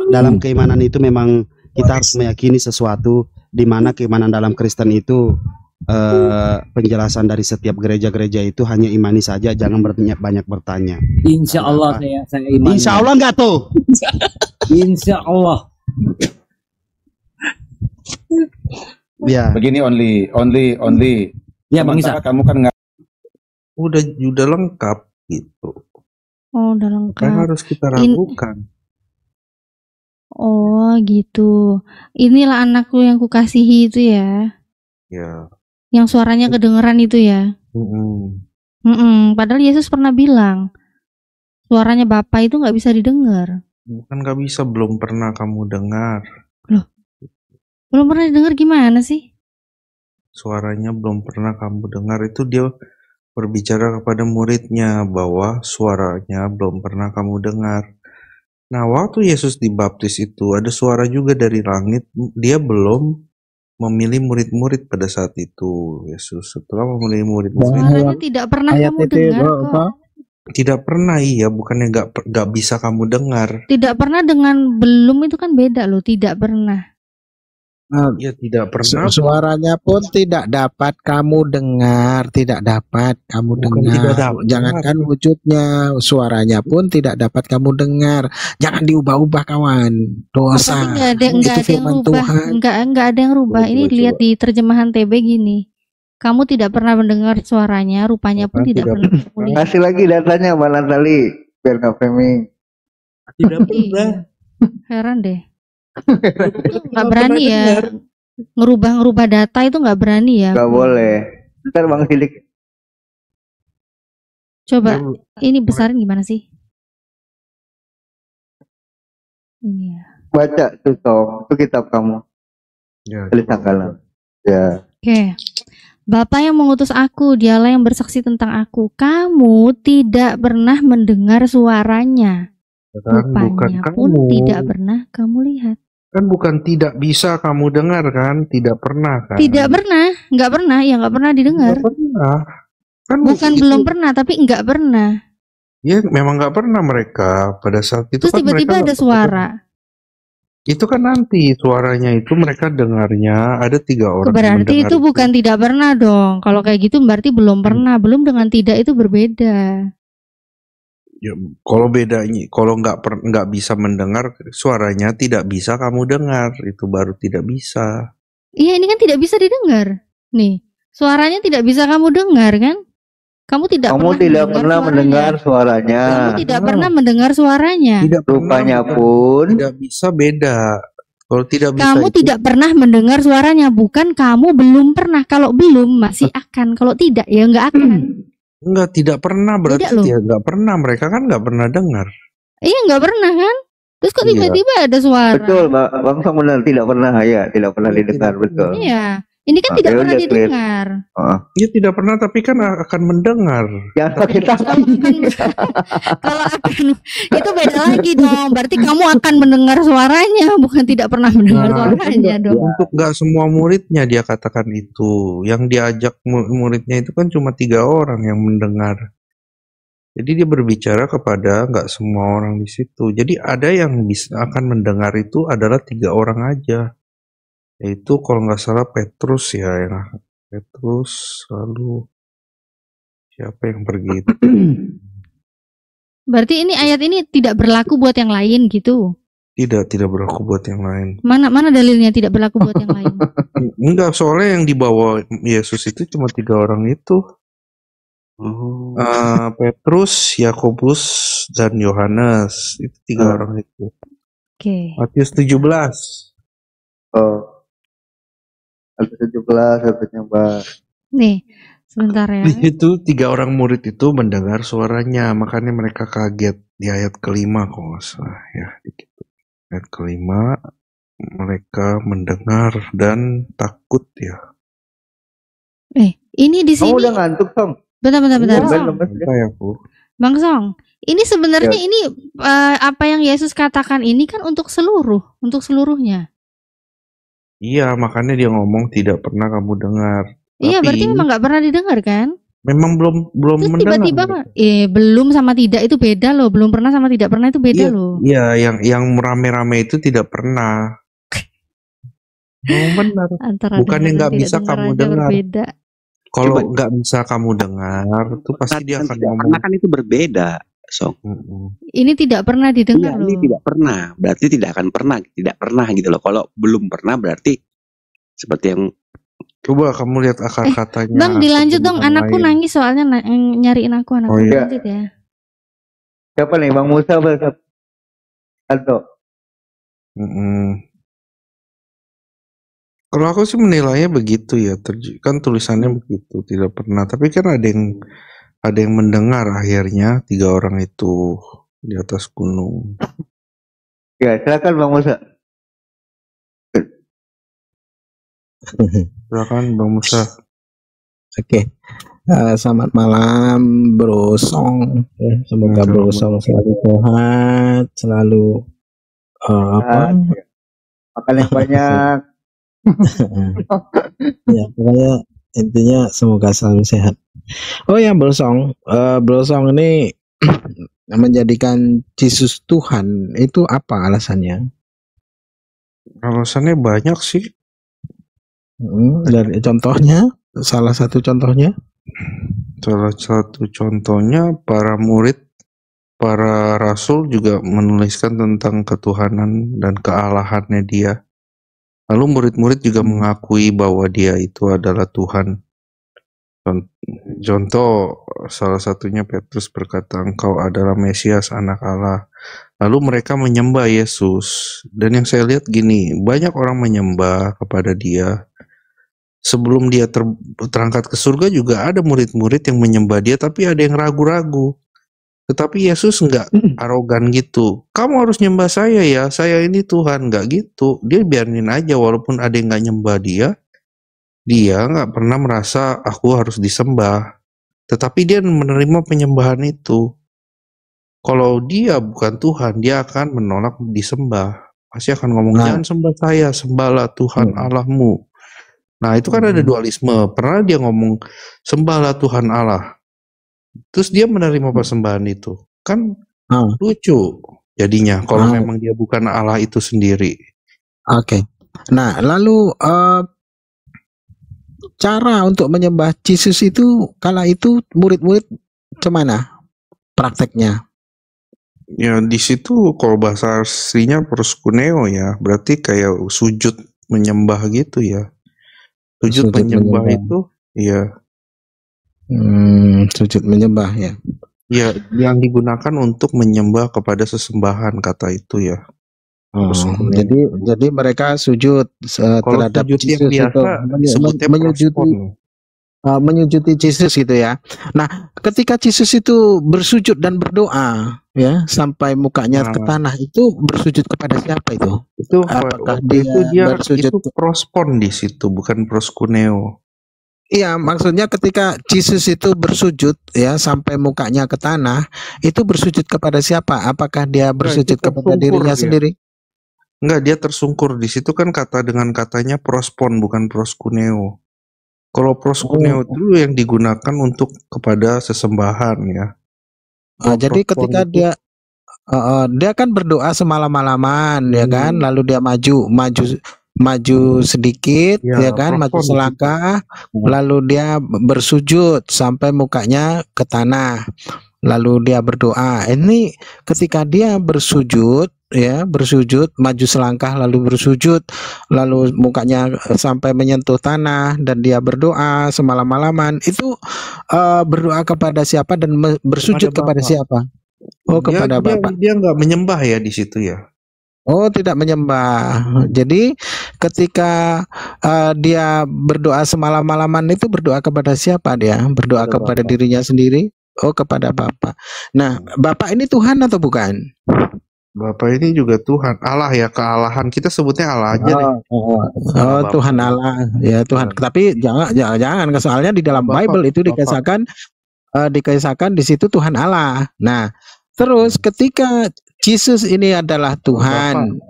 Speaker 2: Dalam keimanan itu memang kita harus meyakini sesuatu, di mana keimanan dalam Kristen itu penjelasan dari setiap gereja-gereja itu hanya imani saja, jangan banyak bertanya.
Speaker 1: Insya Allah saya imani.
Speaker 2: Insya Allah enggak tuh?
Speaker 1: Insya Allah.
Speaker 2: Ya.
Speaker 4: Begini only.
Speaker 1: Ya Bang Isa.
Speaker 4: Kamu kan nggak.
Speaker 6: Udah lengkap gitu.
Speaker 7: Oh, udah lengkap.
Speaker 6: Kan harus kita ragukan.
Speaker 7: Oh, gitu. Inilah anakku yang kukasihi itu ya.
Speaker 6: Ya.
Speaker 7: Yang suaranya kedengeran itu ya. Padahal Yesus pernah bilang suaranya Bapa itu nggak bisa didengar.
Speaker 6: Bukan nggak bisa, belum pernah kamu dengar.
Speaker 7: Loh, belum pernah didengar gimana sih?
Speaker 6: Suaranya belum pernah kamu dengar, itu dia berbicara kepada muridnya bahwa suaranya belum pernah kamu dengar. Nah, waktu Yesus dibaptis itu ada suara juga dari langit. Dia belum memilih murid-murid pada saat itu. Yesus setelah memilih murid-murid,
Speaker 7: suaranya tidak pernah kamu dengar kok.
Speaker 6: Tidak pernah, iya, bukannya nggak bisa kamu dengar.
Speaker 7: Tidak pernah dengan belum itu kan beda loh. Tidak pernah.
Speaker 6: Ya tidak pernah.
Speaker 8: Suaranya pun tidak dapat kamu dengar, tidak dapat kamu dengar. Jangankan wujudnya, suaranya pun tidak dapat kamu dengar. Jangan diubah-ubah kawan, dosa.
Speaker 7: Itu firman Tuhan. Enggak ada yang rubah. Ini lihat di terjemahan TB gini. Kamu tidak pernah mendengar suaranya, rupanya pun tidak pernah.
Speaker 9: Kasih lagi datanya Mbak Natali, biar nggak framing.
Speaker 6: Tidak pernah.
Speaker 7: Heran deh. Nggak berani ya ngerubah data itu, nggak berani ya.
Speaker 9: Nggak boleh. Ntar Bang Sidik.
Speaker 7: Coba ini besarin gimana sih? Ini ya.
Speaker 9: Baca tuh Tom, itu kitab kamu.
Speaker 6: Ya.
Speaker 9: Tulisan kalam. Ya.
Speaker 7: Oke. Bapa yang mengutus aku, dialah yang bersaksi tentang aku. Kamu tidak pernah mendengar suaranya. Rupanya pun tidak pernah kamu lihat.
Speaker 6: Kan bukan tidak bisa kamu dengar kan, tidak pernah kan?
Speaker 7: Tidak pernah, nggak pernah, ya nggak pernah didengar.
Speaker 6: Nggak pernah. Kan
Speaker 7: bukan itu, belum pernah, tapi nggak pernah.
Speaker 6: Ya memang nggak pernah mereka pada saat itu.
Speaker 7: Terus
Speaker 6: kan
Speaker 7: tiba-tiba ada suara.
Speaker 6: Itu kan nanti suaranya itu mereka dengarnya ada 3 orang.
Speaker 7: Berarti itu bukan tidak pernah dong. Kalau kayak gitu berarti belum pernah. Belum dengan tidak itu berbeda.
Speaker 6: Ya, kalau bedanya, kalau nggak bisa mendengar suaranya, tidak bisa kamu dengar, itu baru tidak bisa.
Speaker 7: Iya, ini kan tidak bisa didengar. Nih, suaranya tidak bisa kamu dengar kan? Kamu tidak pernah mendengar suaranya. Kamu tidak pernah mendengar suaranya.
Speaker 6: Tidak
Speaker 9: rupanya pun
Speaker 6: tidak bisa beda. Kalau tidak bisa
Speaker 7: kamu
Speaker 6: itu,
Speaker 7: tidak pernah mendengar suaranya, bukan kamu belum pernah. Kalau belum masih akan, kalau tidak ya nggak akan.
Speaker 6: Enggak, tidak pernah berarti dia nggak pernah. Mereka kan nggak pernah dengar.
Speaker 7: Iya, nggak pernah kan? Terus kok tiba-tiba ada suara?
Speaker 9: Betul, Bang Sang benar, tidak pernah ya, tidak pernah didengar, betul.
Speaker 7: Iya, ini kan tidak pernah didengar.
Speaker 6: Iya tidak pernah, tapi kan akan mendengar.
Speaker 9: Yang sakit hati.
Speaker 7: Kalau akan itu beda lagi dong. Berarti kamu akan mendengar suaranya, bukan tidak pernah mendengar suaranya dong.
Speaker 6: Untuk nggak semua muridnya dia katakan itu. Yang diajak muridnya itu kan cuma 3 orang yang mendengar. Jadi dia berbicara kepada nggak semua orang di situ. Jadi ada yang bisa akan mendengar itu adalah 3 orang aja. Yaitu kalau nggak salah Petrus ya, yang Petrus, lalu siapa yang pergi itu?
Speaker 7: Berarti ini ayat ini tidak berlaku buat yang lain gitu?
Speaker 6: Tidak berlaku buat yang lain.
Speaker 7: Mana dalilnya tidak berlaku buat yang lain?
Speaker 6: Enggak, soalnya yang dibawa Yesus itu cuma 3 orang itu. Petrus, Yakobus, dan Yohanes, itu 3 orang itu.
Speaker 7: Oke.
Speaker 6: Matius 17.
Speaker 9: Matius 17 katanya Mbak.
Speaker 7: Nih, sebentar ya.
Speaker 6: Itu 3 orang murid itu mendengar suaranya, makanya mereka kaget di ayat kelima kalau nggak salah ya. Ayat kelima mereka mendengar dan takut ya.
Speaker 7: Ini di sini.
Speaker 9: Kamu udah ngantuk, Tom?
Speaker 7: Bentar. Bang Song, ini sebenarnya ini apa yang Yesus katakan ini kan untuk seluruhnya.
Speaker 6: Iya, makanya dia ngomong tidak pernah kamu dengar.
Speaker 7: Iya, berarti memang nggak pernah didengar kan?
Speaker 6: Memang belum
Speaker 7: terus
Speaker 6: mendengar.
Speaker 7: Tiba-tiba belum sama tidak itu beda loh. Belum pernah sama tidak pernah itu beda loh.
Speaker 6: Iya, yang rame-rame itu tidak pernah. Benar. Bukannya nggak bisa kamu dengar.
Speaker 7: Berbeda.
Speaker 6: Kalau nggak bisa kamu dengar, tuh pasti dia akan ngomong.
Speaker 2: Karena kan itu berbeda, Sok.
Speaker 7: Ini tidak pernah didengar loh.
Speaker 2: Ini tidak pernah, berarti tidak akan pernah, tidak pernah gitu loh. Kalau belum pernah berarti
Speaker 10: seperti yang
Speaker 6: coba kamu lihat akar katanya.
Speaker 7: Bang, dilanjut dong, anakku nangis soalnya nyariin aku, anakku.
Speaker 9: Oh, iya.
Speaker 7: Lanjut ya.
Speaker 9: Siapa nih, Bang Musa atau?
Speaker 6: Kalau aku sih menilainya begitu ya, kan tulisannya begitu, tidak pernah. Tapi kan ada yang mendengar akhirnya 3 orang itu di atas gunung.
Speaker 9: Ya, silakan Bang Musa.
Speaker 6: Silakan Bang Musa.
Speaker 8: Oke. Selamat malam Bro Song. Semoga Bro Song selalu sehat, selalu
Speaker 9: makan yang banyak.
Speaker 8: Ya, pokoknya intinya semoga selalu sehat. Oh ya Bro Song ini menjadikan Yesus Tuhan itu apa alasannya?
Speaker 6: Alasannya banyak sih.
Speaker 8: Dari contohnya, salah satu contohnya
Speaker 6: para murid, para rasul juga menuliskan tentang ketuhanan dan kealahannya dia. Lalu murid-murid juga mengakui bahwa dia itu adalah Tuhan. Contoh salah satunya Petrus berkata, "Engkau adalah Mesias, anak Allah." Lalu mereka menyembah Yesus. Dan yang saya lihat gini, banyak orang menyembah kepada dia. Sebelum dia terangkat ke surga juga ada murid-murid yang menyembah dia, tapi ada yang ragu-ragu. Tetapi Yesus enggak arogan gitu. Kamu harus nyembah saya ya, saya ini Tuhan. Enggak gitu. Dia biarin aja walaupun ada yang enggak nyembah dia enggak pernah merasa aku harus disembah. Tetapi dia menerima penyembahan itu. Kalau dia bukan Tuhan, dia akan menolak disembah. Pasti akan ngomong, jangan sembah saya, sembahlah Tuhan Allahmu. Nah itu kan ada dualisme. Pernah dia ngomong sembahlah Tuhan Allah, terus dia menerima persembahan itu, kan lucu jadinya kalau memang dia bukan Allah itu sendiri.
Speaker 8: Oke. Nah lalu cara untuk menyembah Yesus itu kala itu murid-murid kemana prakteknya?
Speaker 6: Ya di situ kalau bahasa aslinya proskuneo ya, berarti kayak sujud menyembah gitu ya. Sujud menyembah itu, ya.
Speaker 8: Sujud menyembah ya.
Speaker 6: Ya, yang digunakan untuk menyembah kepada sesembahan kata itu ya.
Speaker 8: Jadi mereka sujud terhadap Yesus itu, menyujuti Yesus gitu ya. Nah, ketika Yesus itu bersujud dan berdoa ya sampai mukanya ke tanah, itu bersujud kepada siapa itu?
Speaker 6: Itu
Speaker 8: apakah
Speaker 6: dia
Speaker 8: bersujud
Speaker 6: itu prospon di situ, bukan proskuneo.
Speaker 8: Iya, maksudnya ketika Yesus itu bersujud ya sampai mukanya ke tanah, itu bersujud kepada siapa? Apakah dia bersujud kepada dirinya sendiri?
Speaker 6: Enggak, dia tersungkur. Di situ kan dengan katanya prospon, bukan proskuneo. Kalau proskuneo itu yang digunakan untuk kepada sesembahan ya.
Speaker 8: Jadi ketika itu, dia kan berdoa semalam-malaman ya kan, lalu dia maju sedikit ya kan, maju selangkah, lalu dia bersujud sampai mukanya ke tanah, lalu dia berdoa. Ini ketika dia bersujud ya, maju selangkah lalu bersujud, lalu mukanya sampai menyentuh tanah dan dia berdoa semalam-malaman, itu berdoa kepada siapa dan bersujud kepada siapa? Oh, kepada Bapa.
Speaker 6: Dia nggak menyembah ya di situ ya.
Speaker 8: Oh, tidak menyembah. Jadi ketika dia berdoa semalam-malaman itu berdoa kepada siapa dia? Berdoa kepada dirinya sendiri? Oh, kepada Bapa. Nah, Bapa ini Tuhan atau bukan?
Speaker 6: Bapak ini juga Tuhan, Allah ya, kealahan kita sebutnya Allah aja deh.
Speaker 8: Tuhan Allah ya, Tuhan. Tapi jangan soalnya di dalam Bible itu dikisahkan di situ Tuhan Allah. Nah, terus ketika Yesus ini adalah Tuhan,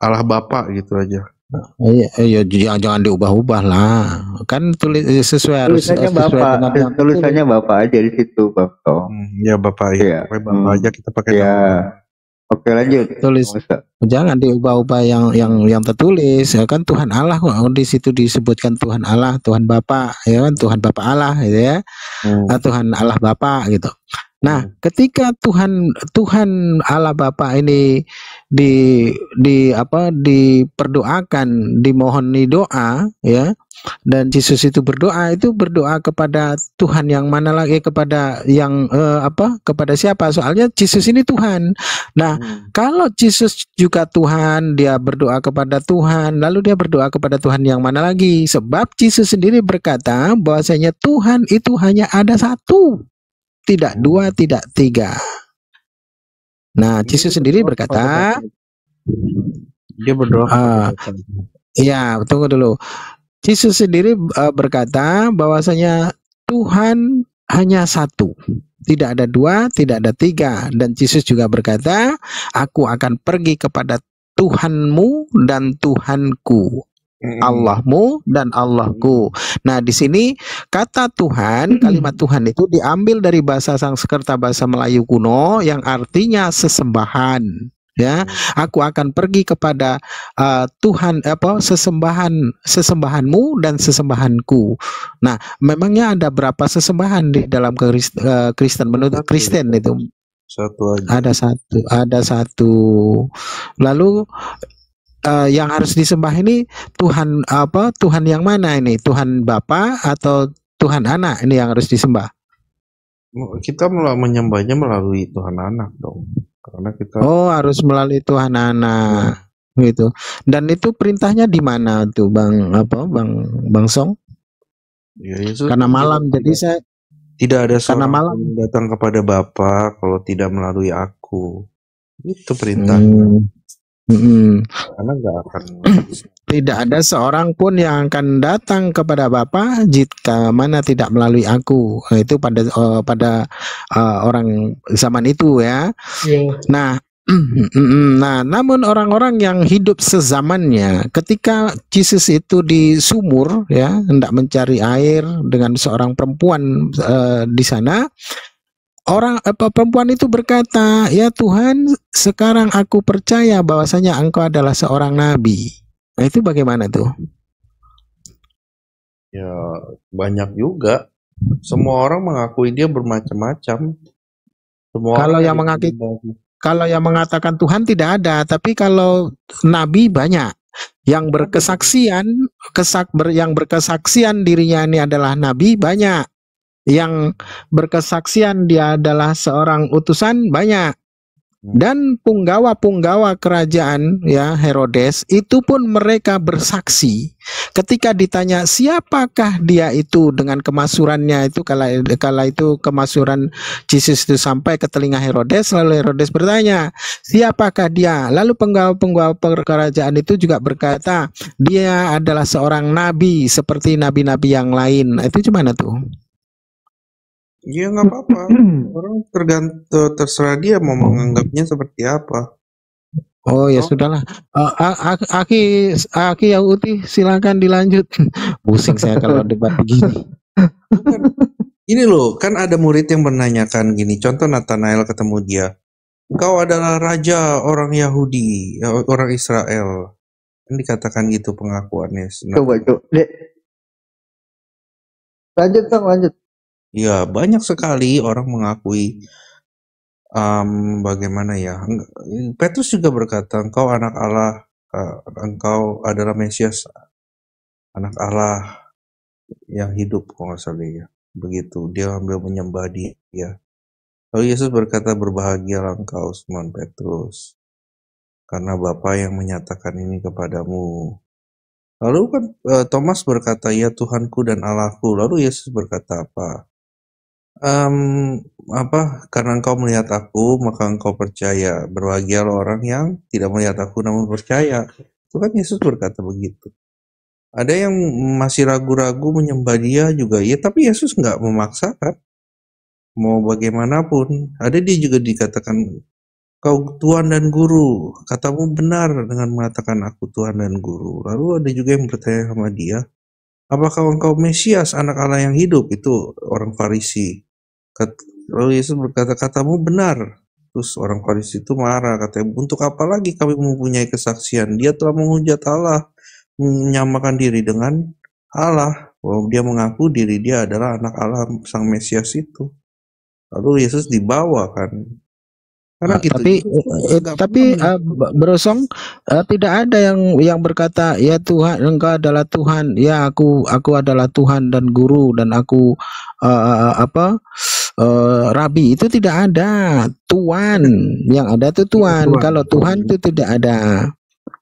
Speaker 6: Allah Bapa gitu aja.
Speaker 8: Iya, jangan diubah-ubah lah. Kan sesuai
Speaker 9: tulisannya Bapak aja di situ, Bapak.
Speaker 6: Ya Bapak ya. Bapak aja kita pakai.
Speaker 9: Ya. Oke, lanjut.
Speaker 8: Jangan diubah-ubah yang tertulis ya kan, Tuhan Allah kok di situ disebutkan Tuhan Allah, Tuhan Bapa ya kan, Tuhan Bapa Allah gitu ya. Tuhan Allah Bapa gitu. Nah, ketika Tuhan Allah Bapa ini diperdoakan, dimohoni doa, ya. Dan Yesus itu berdoa kepada Tuhan yang mana lagi, kepada yang kepada siapa? Soalnya Yesus ini Tuhan. Nah, kalau Yesus juga Tuhan, dia berdoa kepada Tuhan, lalu dia berdoa kepada Tuhan yang mana lagi? Sebab Yesus sendiri berkata bahwasanya Tuhan itu hanya ada satu, tidak dua, tidak tiga. Nah, Yesus sendiri berkata,
Speaker 6: dia berdoa
Speaker 8: ya, tunggu dulu. Yesus sendiri berkata bahwasanya Tuhan hanya satu, tidak ada dua, tidak ada tiga. Dan Yesus juga berkata, aku akan pergi kepada Tuhanmu dan Tuhanku, Allahmu dan Allahku. Nah, di sini kata Tuhan, kalimat Tuhan itu diambil dari bahasa Sanskerta, bahasa Melayu kuno, yang artinya sesembahan. Ya, aku akan pergi kepada Tuhan, sesembahanmu dan sesembahanku. Nah, memangnya ada berapa sesembahan di dalam Kristen? Menurut Kristen itu
Speaker 6: satu aja.
Speaker 8: Ada satu. Lalu yang harus disembah ini Tuhan Tuhan yang mana ini? Tuhan Bapa atau Tuhan Anak ini yang harus disembah?
Speaker 6: Kita menyembahnya melalui Tuhan Anak dong. Karena kita
Speaker 8: harus melalui Tuhan Anak, gitu. Dan itu perintahnya di mana tuh, Bang Song?
Speaker 6: Ya, Yesus
Speaker 8: karena malam, jadi saya
Speaker 6: tidak ada
Speaker 8: karena
Speaker 6: seorang
Speaker 8: malam
Speaker 6: yang datang kepada Bapa kalau tidak melalui aku. Itu perintahnya. Karena nggak akan
Speaker 8: tidak ada seorang pun yang akan datang kepada Bapa jika mana tidak melalui aku. Itu pada orang zaman itu, ya. Nah, namun orang-orang yang hidup sezamannya, ketika Yesus itu di sumur, ya, hendak mencari air dengan seorang perempuan di sana. Perempuan itu berkata, ya Tuhan, sekarang aku percaya bahwasanya Engkau adalah seorang nabi. Nah, itu bagaimana tuh?
Speaker 6: Ya, banyak juga. Semua orang mengakui dia bermacam-macam.
Speaker 8: Kalau yang mengatakan Tuhan tidak ada, tapi kalau nabi banyak. Yang berkesaksian dirinya ini adalah nabi banyak. Yang berkesaksian dia adalah seorang utusan banyak. Dan punggawa-punggawa kerajaan, ya, Herodes, itu pun mereka bersaksi ketika ditanya siapakah dia itu dengan kemasurannya itu. Kala itu kemasuran Yesus itu sampai ke telinga Herodes, lalu Herodes bertanya siapakah dia, lalu penggawa-penggawa kerajaan itu juga berkata dia adalah seorang nabi seperti nabi-nabi yang lain. Itu gimana tuh?
Speaker 6: Ya nggak apa-apa, orang terserah dia mau menganggapnya seperti apa.
Speaker 8: Oh ya sudahlah. Aki Yauti silakan dilanjut. Pusing saya kalau debat begini.
Speaker 6: Ini loh, kan ada murid yang menanyakan gini. Contoh Nathanael ketemu dia, engkau adalah raja orang Yahudi, orang Israel. Kan dikatakan gitu pengakuannya.
Speaker 9: Coba Dek. Lanjut.
Speaker 6: Ya, banyak sekali orang mengakui bagaimana ya. Petrus juga berkata, engkau anak Allah, engkau adalah Mesias, anak Allah yang hidup, kalau nggak salah ya. Begitu, dia ambil menyembah dia. Lalu Yesus berkata, berbahagialah engkau Simon Petrus, karena Bapa yang menyatakan ini kepadamu. Lalu kan Thomas berkata, ya Tuhanku dan Allahku. Lalu Yesus berkata apa? Karena engkau melihat aku, maka engkau percaya. Berbahagialah orang yang tidak melihat aku namun percaya. Itu kan Yesus berkata begitu. Ada yang masih ragu-ragu menyembah dia juga, ya, tapi Yesus nggak memaksakan. Mau bagaimanapun, ada dia juga dikatakan, kau Tuhan dan Guru, katamu benar dengan mengatakan aku Tuhan dan Guru. Lalu ada juga yang bertanya sama dia, apakah engkau Mesias, anak Allah yang hidup? Itu orang Farisi. Lalu Yesus berkata, katamu benar. Terus orang Farisi itu marah, katanya, untuk apa lagi kami mempunyai kesaksian? Dia telah menghujat Allah, menyamakan diri dengan Allah, bahwa dia mengaku diri dia adalah anak Allah, sang Mesias itu. Lalu Yesus dibawa kan Karena gitu
Speaker 8: tapi Bro Song, tidak ada yang berkata ya Tuhan engkau adalah Tuhan, ya aku adalah Tuhan dan guru dan aku Rabi, itu tidak ada. Tuan yang ada itu Tuhan. Kalau Tuhan itu tidak ada.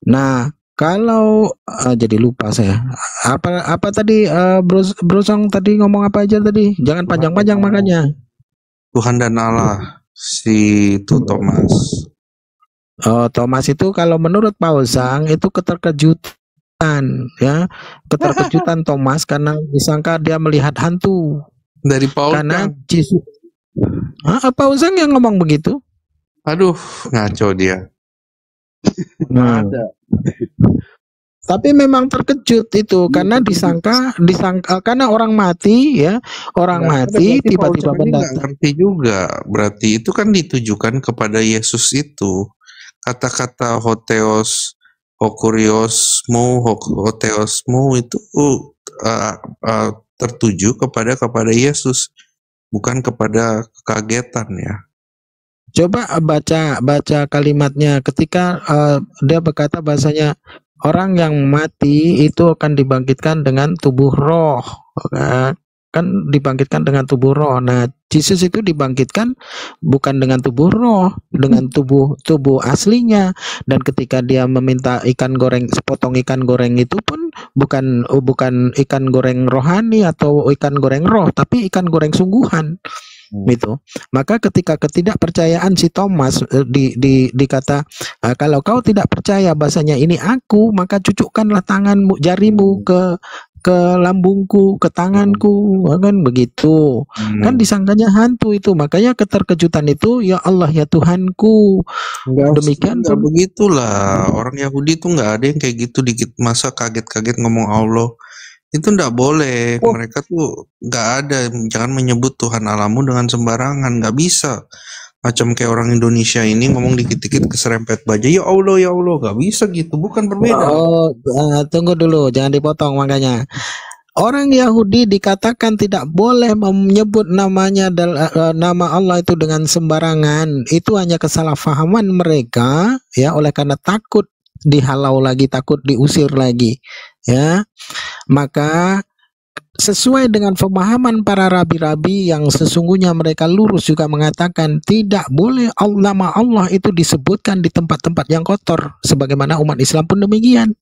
Speaker 8: Nah, kalau jadi lupa saya. Apa tadi Bro Song tadi ngomong apa aja tadi? Jangan panjang-panjang makanya.
Speaker 6: Tuhan dan Allah. Si itu Thomas.
Speaker 8: Thomas itu kalau menurut Paul Sang itu keterkejutan, ya, keterkejutan Thomas karena disangka dia melihat hantu.
Speaker 6: Dari Paul
Speaker 8: karena Paul Sang yang ngomong begitu.
Speaker 6: Aduh, ngaco dia.
Speaker 8: Ada. Tapi memang terkejut itu karena disangka karena orang mati ya, mati tiba-tiba mendatang.
Speaker 6: Ngerti juga, berarti itu kan ditujukan kepada Yesus itu. Kata-kata hotheos, hotheosmu itu tertuju kepada Yesus, bukan kepada kekagetan ya.
Speaker 8: Coba baca kalimatnya ketika dia berkata bahasanya orang yang mati itu akan dibangkitkan dengan tubuh roh, kan dibangkitkan dengan tubuh roh. Nah, Yesus itu dibangkitkan bukan dengan tubuh roh, dengan tubuh aslinya. Dan ketika dia meminta ikan goreng, sepotong ikan goreng itu pun bukan ikan goreng rohani atau ikan goreng roh, tapi ikan goreng sungguhan. Gitu. Maka ketika ketidakpercayaan si Thomas dikata kalau kau tidak percaya bahasanya ini aku, maka cucukkanlah tanganmu, jarimu ke lambungku, ke tanganku, kan begitu. Kan disangkanya hantu itu, makanya keterkejutan itu, ya Allah ya Tuhanku. Demikian
Speaker 6: begitulah orang Yahudi tuh nggak ada yang kayak gitu dikit masa kaget-kaget ngomong Allah. Itu nggak boleh, mereka tuh nggak ada, jangan menyebut Tuhan Allahmu dengan sembarangan, nggak bisa. Macam kayak orang Indonesia ini ngomong dikit-dikit keserempet baja, ya Allah, nggak bisa gitu, bukan berbeda.
Speaker 8: Tunggu dulu, jangan dipotong makanya. Orang Yahudi dikatakan tidak boleh menyebut nama Allah itu dengan sembarangan. Itu hanya kesalahpahaman mereka, ya, oleh karena takut dihalau lagi, takut diusir lagi, ya. Maka sesuai dengan pemahaman para rabi-rabi yang sesungguhnya mereka lurus juga mengatakan tidak boleh nama Allah itu disebutkan di tempat-tempat yang kotor, sebagaimana umat Islam pun demikian.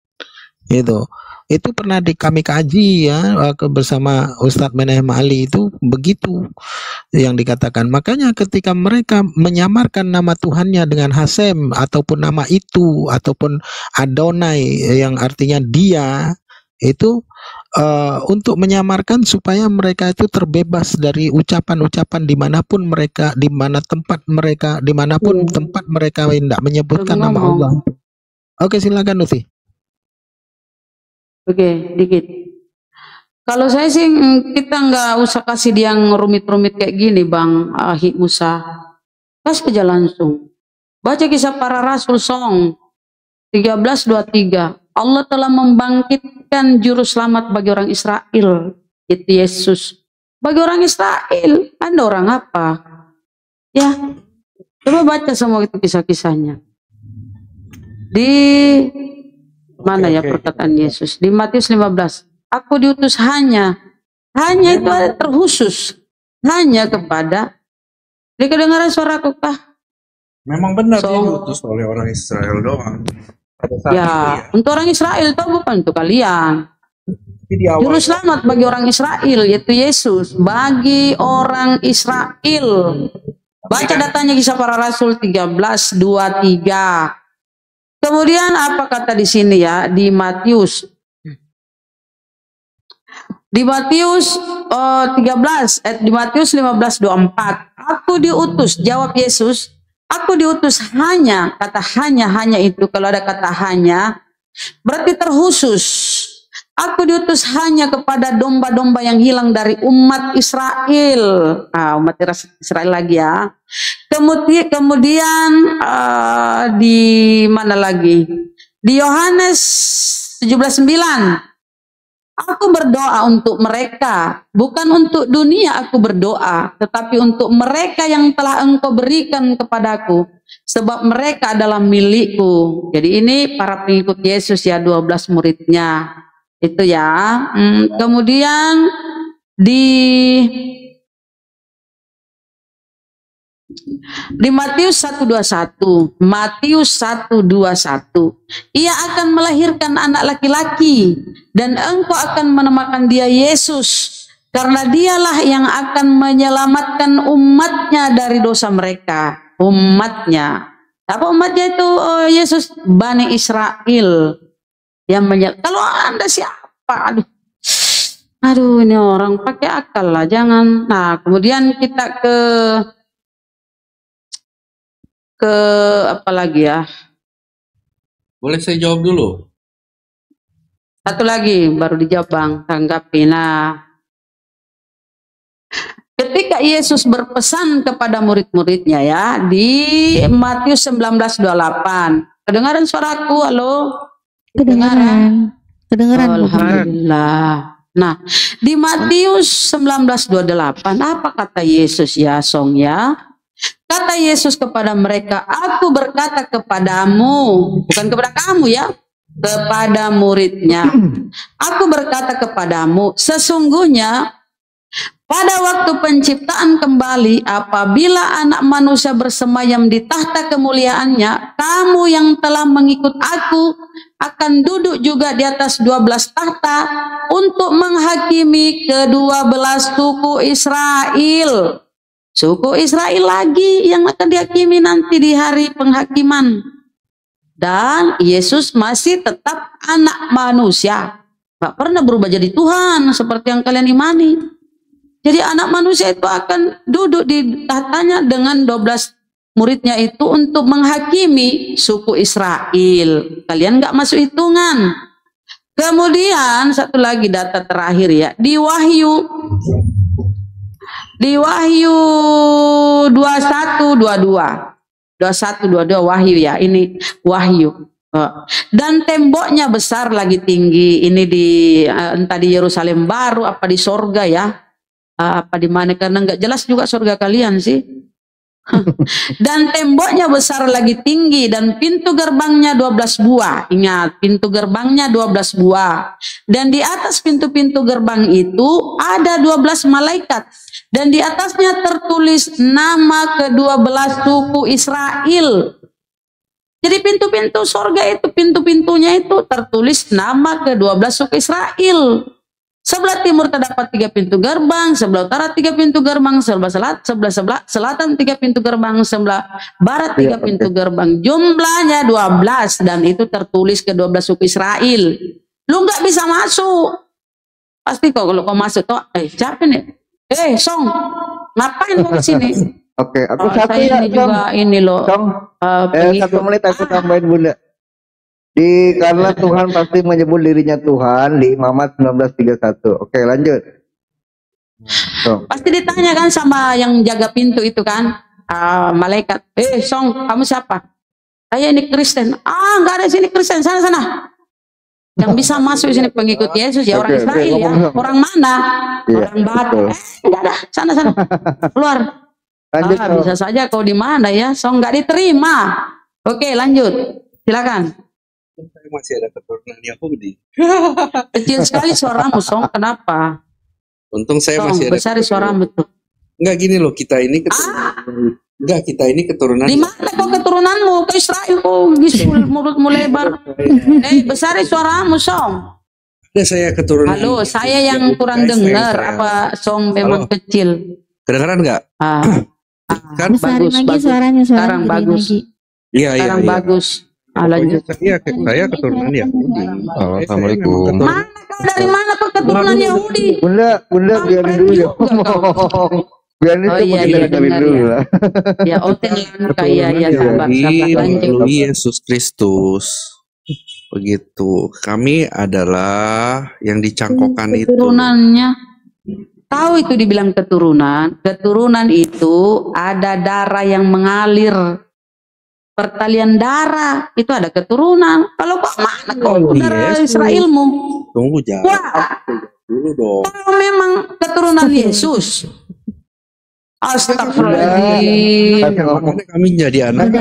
Speaker 8: Itu pernah kami kaji ya bersama Ustadz Menahem Ali, itu begitu yang dikatakan. Makanya ketika mereka menyamarkan nama Tuhannya dengan Hasem ataupun nama itu ataupun Adonai yang artinya dia, itu untuk menyamarkan supaya mereka itu terbebas dari ucapan-ucapan dimanapun mereka, dimanapun tempat mereka tidak menyebutkan nama Allah. Oke, silakan Nuti.
Speaker 10: Oke, dikit. Kalau saya sih kita nggak usah kasih dia yang rumit-rumit kayak gini, Bang Musa. Kasih aja langsung. Baca Kisah Para Rasul Song 13:23. Allah telah membangkitkan juru selamat bagi orang Israel, itu Yesus. Bagi orang Israel, Anda orang apa? Ya, coba baca semua itu kisah-kisahnya. Di mana ya perkataan Yesus? Di Matius 15. Aku diutus hanya itu ada terkhusus hanya kepada. Dia kedengaran suaraku kah?
Speaker 6: Memang benar dia diutus oleh orang Israel doang.
Speaker 10: Ya, untuk orang Israel itu bukan untuk kalian. Juru selamat bagi orang Israel yaitu Yesus, bagi orang Israel. Baca datanya Kisah Para Rasul 13:23. Kemudian apa kata di sini ya di Matius? Di Matius 15:24. Aku diutus, jawab Yesus. Aku diutus hanya, kata hanya itu kalau ada kata hanya berarti terkhusus. Aku diutus hanya kepada domba-domba yang hilang dari umat Israel. Umat Israel lagi ya. Kemudian di mana lagi? Di Yohanes 17:9. Aku berdoa untuk mereka, bukan untuk dunia aku berdoa, tetapi untuk mereka yang telah Engkau berikan kepadaku, sebab mereka adalah milikku. Jadi ini para pengikut Yesus ya, 12 muridnya. Itu ya. Kemudian di Matius 1:21, Matius 1:21, ia akan melahirkan anak laki-laki dan engkau akan menamakan dia Yesus, karena dialah yang akan menyelamatkan umatnya dari dosa mereka. Umatnya. Apa umatnya itu? Oh, Yesus, Bani Israel. Kalau Anda siapa? Aduh, ini orang pakai akal lah, jangan. Nah, kemudian kita ke apa lagi ya?
Speaker 6: Boleh saya jawab dulu?
Speaker 10: Satu lagi baru dijawab Bang, tanggapi. Nah, ketika Yesus berpesan kepada murid-muridnya ya di Matius 19:28. Kedengaran suaraku? Halo?
Speaker 7: Kedengaran.
Speaker 10: Alhamdulillah. Nah, di Matius 19:28 apa kata Yesus ya, Song ya? Kata Yesus kepada mereka, aku berkata kepadamu, bukan kepada kamu ya, kepada muridnya. Aku berkata kepadamu, sesungguhnya pada waktu penciptaan kembali, apabila anak manusia bersemayam di tahta kemuliaannya, kamu yang telah mengikut aku akan duduk juga di atas 12 tahta untuk menghakimi ke-12 suku Israel. Suku Israel lagi yang akan dihakimi nanti di hari penghakiman. Dan Yesus masih tetap anak manusia. Gak pernah berubah jadi Tuhan seperti yang kalian imani. Jadi anak manusia itu akan duduk di tahtanya dengan 12 muridnya itu untuk menghakimi suku Israel. Kalian gak masuk hitungan. Kemudian satu lagi data terakhir ya. Di Wahyu 21:22 Wahyu ya, ini Wahyu. Dan temboknya besar lagi tinggi. Ini di entah di Yerusalem baru apa di sorga ya, apa di mana, karena nggak jelas juga sorga kalian sih. Dan temboknya besar lagi tinggi dan pintu gerbangnya 12 buah. Ingat, pintu gerbangnya 12 buah. Dan di atas pintu-pintu gerbang itu ada 12 malaikat. Dan di atasnya tertulis nama ke-12 suku Israel. Jadi pintu-pintu sorga itu, pintu-pintunya itu tertulis nama ke-12 suku Israel. Sebelah timur terdapat 3 pintu gerbang, sebelah utara 3 pintu gerbang, sebelah selatan 3 pintu gerbang, sebelah barat 3 pintu gerbang. Jumlahnya 12 dan itu tertulis ke-12 suku Israel. Lu nggak bisa masuk. Pasti kok kalau kau masuk toh, siapa nih? Song, ngapain kau di sini?
Speaker 9: Oke, aku satu
Speaker 10: saya
Speaker 9: ya,
Speaker 10: ini juga ini loh.
Speaker 9: Song, 1 menit aku tambahin Bunda. Karena Tuhan pasti menyebut dirinya Tuhan di Imamat 19:31. Oke, lanjut.
Speaker 10: Pasti ditanya kan sama yang jaga pintu itu kan, malaikat. Song, kamu siapa? Saya ini Kristen. Nggak ada sini Kristen, sana. Yang bisa masuk sini pengikut Yesus ya orang Israel ya. Orang mana? Orang Batak. Nggak ada, sana. Keluar. Bisa saja kau di mana ya, Song, nggak diterima. Oke, lanjut. Silakan.
Speaker 6: Saya masih ada keturunan Yahudi.
Speaker 10: Kecil sekali suaramu, Song. Kenapa?
Speaker 6: Untung saya
Speaker 10: Song,
Speaker 6: masih ada.
Speaker 10: Besar suaramu tuh.
Speaker 6: Enggak gini loh, kita ini keturunan. Enggak, kita ini keturunan.
Speaker 10: Di mana kok keturunanmu? Ke Israel kok gisul mulutmu lebar. Besar suaramu, Song.
Speaker 6: Ada saya keturunan.
Speaker 10: Halo, saya yang kurang dengar. Apa Song memang kecil?
Speaker 6: Kedengaran enggak?
Speaker 7: Kan besarin lagi suaranya.
Speaker 10: Sekarang bagus.
Speaker 6: Iya.
Speaker 10: Sekarang bagus.
Speaker 6: Lanjut. Saya keturunan Yahudi.
Speaker 9: Assalamualaikum.
Speaker 10: Mana kau, dari mana kau keturunan Yahudi?
Speaker 9: Bunda biarin dulu ya. Biarin itu dulu lah.
Speaker 10: Ya, sabar.
Speaker 6: Lanjut. Yesus Kristus. Begitu. Kami adalah yang dicangkokkan itu.
Speaker 10: Keturunannya. Tahu itu dibilang keturunan. Keturunan itu ada darah yang mengalir. Pertalian darah itu ada keturunan. Kalau kok mana kok darah Israelmu?
Speaker 6: Tunggu jangan.
Speaker 10: Dulu dong. Kalau memang keturunan Yesus, Astagfirullahaladzim.
Speaker 6: Makanya kami jadi anak.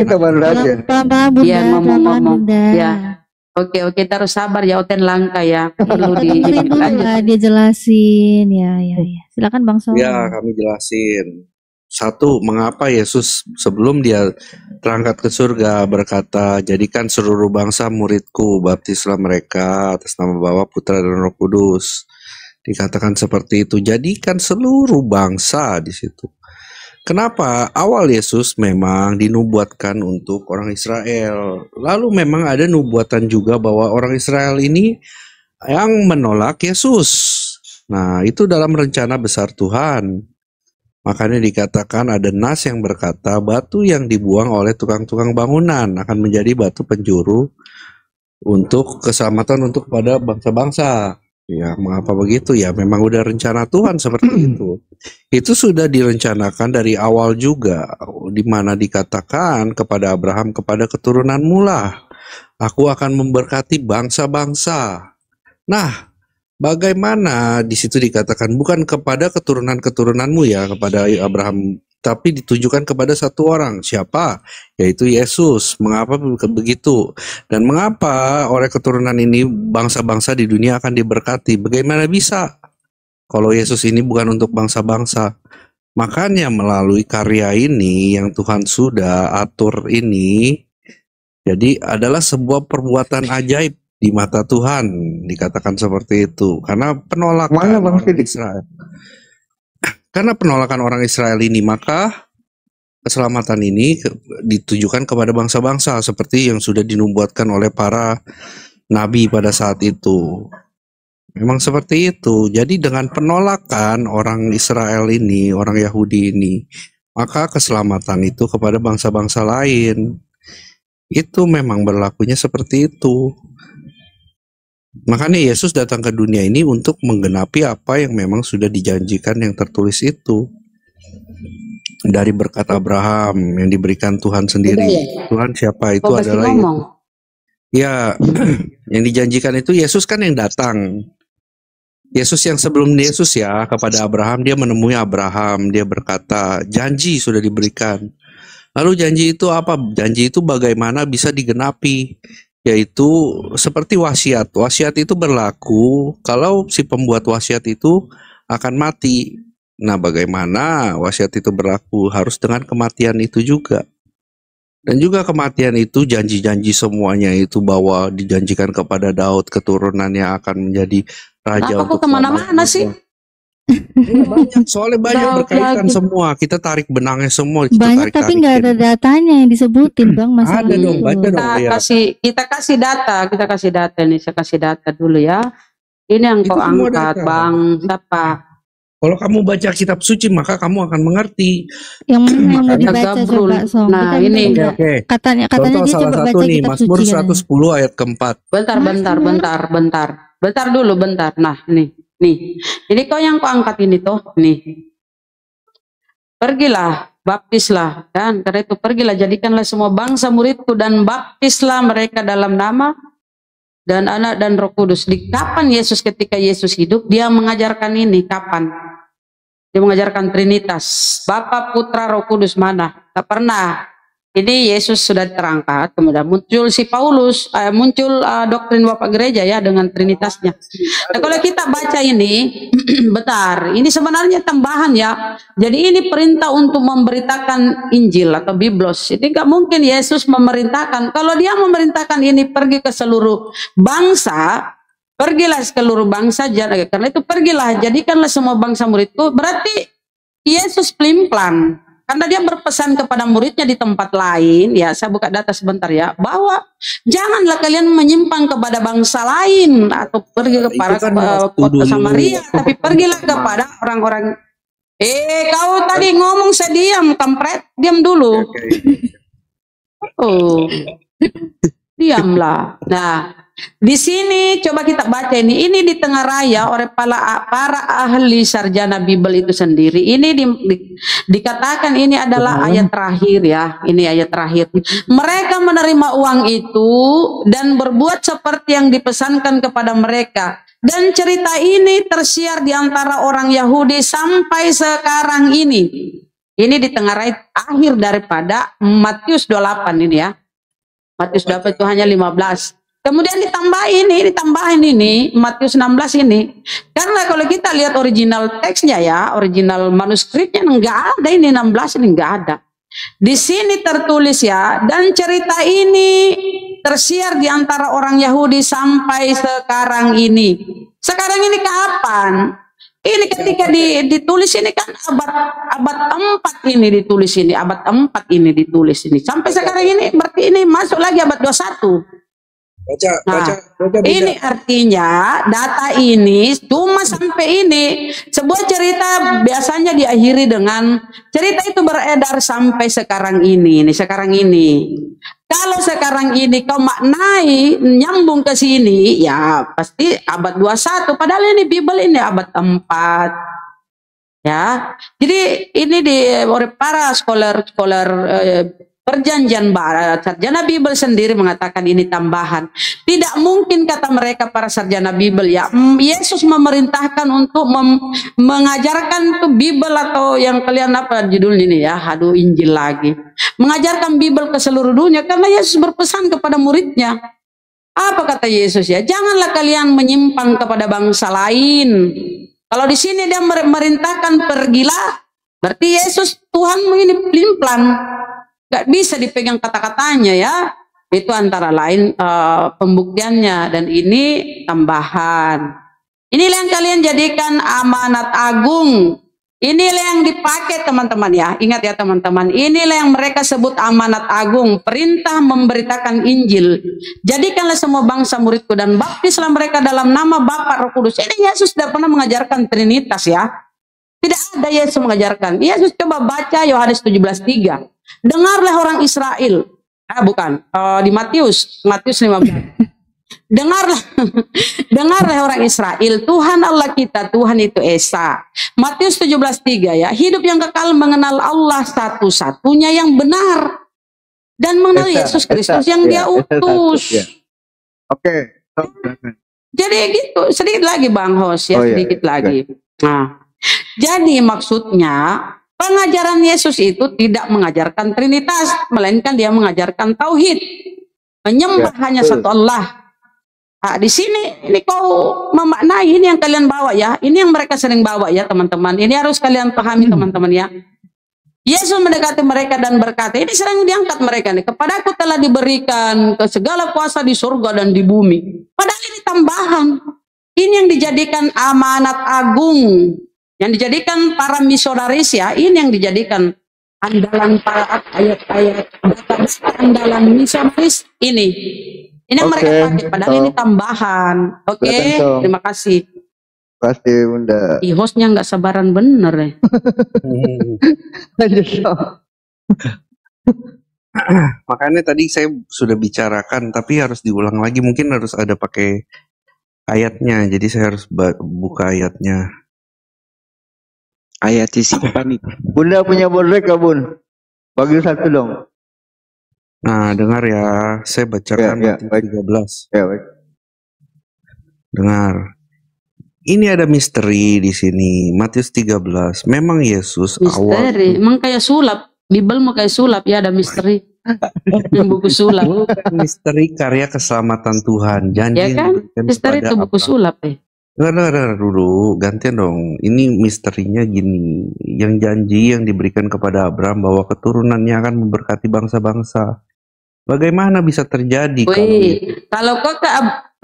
Speaker 10: Ya, ngomong-ngomong. Ya. Oke, terus sabar ya, Oten langka ya. Perlu
Speaker 7: dia jelasin. Ya. Silakan Bang Sol.
Speaker 6: Ya, kami jelasin. Satu, mengapa Yesus sebelum dia terangkat ke surga berkata, jadikan seluruh bangsa muridku, baptislah mereka atas nama Bapa, Putra, dan Roh Kudus. Dikatakan seperti itu, jadikan seluruh bangsa di situ. Kenapa? Awal Yesus memang dinubuatkan untuk orang Israel. Lalu memang ada nubuatan juga bahwa orang Israel ini yang menolak Yesus. Nah, itu dalam rencana besar Tuhan. Makanya dikatakan ada nas yang berkata, batu yang dibuang oleh tukang-tukang bangunan akan menjadi batu penjuru untuk keselamatan untuk pada bangsa-bangsa. Ya, mengapa begitu? Ya, memang udah rencana Tuhan seperti itu. Itu sudah direncanakan dari awal juga, di mana dikatakan kepada Abraham, kepada keturunanmu lah, aku akan memberkati bangsa-bangsa. Nah, bagaimana di situ dikatakan bukan kepada keturunan-keturunanmu ya, kepada Abraham, tapi ditujukan kepada satu orang. Siapa? Yaitu Yesus. Mengapa begitu? Dan mengapa oleh keturunan ini bangsa-bangsa di dunia akan diberkati? Bagaimana bisa kalau Yesus ini bukan untuk bangsa-bangsa? Makanya melalui karya ini yang Tuhan sudah atur ini, jadi adalah sebuah perbuatan ajaib di mata Tuhan, dikatakan seperti itu. Karena penolakan orang Israel. Karena penolakan orang Israel ini, maka keselamatan ini ditujukan kepada bangsa-bangsa seperti yang sudah dinubuatkan oleh para nabi pada saat itu. Memang seperti itu. Jadi dengan penolakan orang Israel ini, orang Yahudi ini, maka keselamatan itu kepada bangsa-bangsa lain. Itu memang berlakunya seperti itu. Makanya Yesus datang ke dunia ini untuk menggenapi apa yang memang sudah dijanjikan yang tertulis itu. Dari berkat Abraham yang diberikan Tuhan sendiri. Tuhan siapa? Itu adalah ya, yang dijanjikan itu Yesus kan yang datang. Yesus yang sebelum Yesus ya kepada Abraham, dia menemui Abraham, dia berkata, janji sudah diberikan. Lalu janji itu apa? Janji itu bagaimana bisa digenapi? Yaitu seperti wasiat. Wasiat itu berlaku kalau si pembuat wasiat itu akan mati. Nah, bagaimana wasiat itu berlaku? Harus dengan kematian itu juga. Dan juga kematian itu janji-janji semuanya itu bahwa dijanjikan kepada Daud keturunannya akan menjadi raja.
Speaker 10: Aku kemana-mana sih?
Speaker 6: Ya, banyak, soalnya banyak berkaitan semua. Kita tarik benangnya semua.
Speaker 7: Banyak tapi nggak ada datanya yang disebutin Bang masalah
Speaker 6: ada dong, baca dong.
Speaker 10: Kita kasih data nih. Saya kasih data dulu ya. Ini yang kau angkat data. Bang siapa?
Speaker 6: Kalau kamu baca kitab suci maka kamu akan mengerti.
Speaker 7: Yang mana yang mau dibaca coba Song?
Speaker 10: Nah,
Speaker 7: kita
Speaker 10: ini
Speaker 7: katanya
Speaker 6: contoh
Speaker 7: dia
Speaker 6: salah
Speaker 7: coba
Speaker 6: satu
Speaker 7: baca
Speaker 6: nih,
Speaker 7: kitab
Speaker 6: Mazmur
Speaker 7: suci.
Speaker 6: 110 ayat keempat.
Speaker 10: Bentar dulu. Nah, nih. Ini kau yang kau angkat ini toh, nih. Pergilah, baptislah, kan? Karena itu pergilah, jadikanlah semua bangsa muridku dan baptislah mereka dalam nama dan Anak dan Roh Kudus. Di kapan Yesus ketika Yesus hidup, dia mengajarkan ini kapan? Dia mengajarkan Trinitas. Bapa, Putra, Roh Kudus mana? Tak pernah. Ini Yesus sudah terangkat, kemudian muncul si Paulus, muncul doktrin Bapak Gereja ya dengan Trinitasnya. Nah, kalau kita baca ini, bentar, ini sebenarnya tambahan ya. Jadi ini perintah untuk memberitakan Injil atau Biblos. Ini nggak mungkin Yesus memerintahkan. Kalau dia memerintahkan ini pergi ke seluruh bangsa, pergilah seluruh bangsa, karena itu pergilah, jadikanlah semua bangsa muridku. Berarti Yesus pelin-pelan. Karena dia berpesan kepada muridnya di tempat lain, ya saya buka data sebentar ya, bahwa janganlah kalian menyimpang kepada bangsa lain atau pergi kepada kota Samaria, tapi pergilah kepada orang-orang. Kau tadi ngomong saya diam, kampret, diam dulu. Oh, diamlah. Nah, di sini coba kita baca ini di tengah raya oleh para ahli sarjana Bible itu sendiri. Ini dikatakan ini adalah ayat terakhir ya. Ini ayat terakhir. Mereka menerima uang itu dan berbuat seperti yang dipesankan kepada mereka. Dan cerita ini tersiar di antara orang Yahudi sampai sekarang ini. Ini ditengarai akhir daripada Matius 28 ini ya. Matius 28 itu hanya 15. Kemudian ditambahin ini Matius 16 ini. Karena kalau kita lihat original teksnya ya, original manuskripnya enggak ada ini 16 ini enggak ada. Di sini tertulis ya, dan cerita ini tersiar di antara orang Yahudi sampai sekarang ini. Sekarang ini kapan? Ini ketika ditulis ini kan abad 4 ini ditulis ini, abad 4 ini ditulis ini. Sampai sekarang ini berarti ini masuk lagi abad 21. Baca, ini artinya data ini cuma sampai ini. Sebuah cerita biasanya diakhiri dengan cerita itu beredar sampai sekarang ini. Sekarang ini. Kalau sekarang ini kau maknai nyambung ke sini, ya pasti abad 21. Padahal ini Bible ini abad 4. Ya. Jadi ini oleh para scholar Perjanjian Barat, sarjana Bible sendiri mengatakan ini tambahan. Tidak mungkin kata mereka para sarjana Bible ya, Yesus memerintahkan untuk mengajarkan tuh Bible atau yang kalian apa judulnya ini ya, aduh Injil lagi. Mengajarkan Bible ke seluruh dunia karena Yesus berpesan kepada muridnya. Apa kata Yesus ya? Janganlah kalian menyimpang kepada bangsa lain. Kalau di sini dia memerintahkan pergilah, berarti Yesus Tuhanmu ini pelin-pelan. Gak bisa dipegang kata-katanya ya. Itu antara lain pembuktiannya. Dan ini tambahan. Inilah yang kalian jadikan amanat agung. Inilah yang dipakai teman-teman ya. Ingat ya teman-teman. Inilah yang mereka sebut amanat agung. Perintah memberitakan Injil. Jadikanlah semua bangsa muridku dan baptislah mereka dalam nama Bapa Roh Kudus. Ini Yesus tidak pernah mengajarkan Trinitas ya. Tidak ada Yesus mengajarkan. Yesus coba baca Yohanes 17:3. Dengarlah orang Israel. Di Matius 15. Dengarlah orang Israel, Tuhan Allah kita, Tuhan itu Esa. Matius 17:3 ya, hidup yang kekal mengenal Allah satu-satunya yang benar dan mengenal Yesus Kristus yang Dia utus.
Speaker 9: Oke.
Speaker 10: Jadi gitu, sedikit lagi Bang Hos ya, sedikit lagi. Nah, jadi maksudnya pengajaran Yesus itu tidak mengajarkan Trinitas, melainkan dia mengajarkan tauhid, menyembah hanya satu Allah. Nah, di sini ini kau memaknai ini yang kalian bawa ya, ini yang mereka sering bawa ya teman-teman. Ini harus kalian pahami teman-teman ya. Yesus mendekati mereka dan berkata, ini sering diangkat mereka nih, kepadaku telah diberikan ke segala kuasa di surga dan di bumi. Padahal ini tambahan. Ini yang dijadikan amanat agung. Yang dijadikan para misionaris ya, ini yang dijadikan andalan para ayat-ayat andalan misionaris ini. Ini yang mereka pakai, padahal ini tambahan. Oke, terima kasih.
Speaker 9: Terima kasih Bunda.
Speaker 10: Hostnya nggak sabaran bener ya.
Speaker 6: Makanya tadi saya sudah bicarakan, tapi harus diulang lagi. Mungkin harus ada pakai ayatnya, jadi saya harus buka ayatnya.
Speaker 9: Ayat simpan itu. Bunda punya borrek gak Bun? Bagi satu dong.
Speaker 6: Nah dengar ya, saya bacakan
Speaker 9: ya,
Speaker 6: 13.
Speaker 9: Ya, baik.
Speaker 6: Dengar. Ini ada misteri di sini. Matius 13. Memang Yesus
Speaker 10: misteri. Emang kayak sulap. Bible mau kayak sulap ya, ada misteri. Buku sulap.
Speaker 6: Bukan misteri karya keselamatan Tuhan. Janji
Speaker 10: ya kan? Misteri itu buku sulap ya.
Speaker 6: Dengar dulu, gantian dong. Ini misterinya gini. Yang janji yang diberikan kepada Abraham bahwa keturunannya akan memberkati bangsa-bangsa. Bagaimana bisa terjadi?
Speaker 10: Kalau kok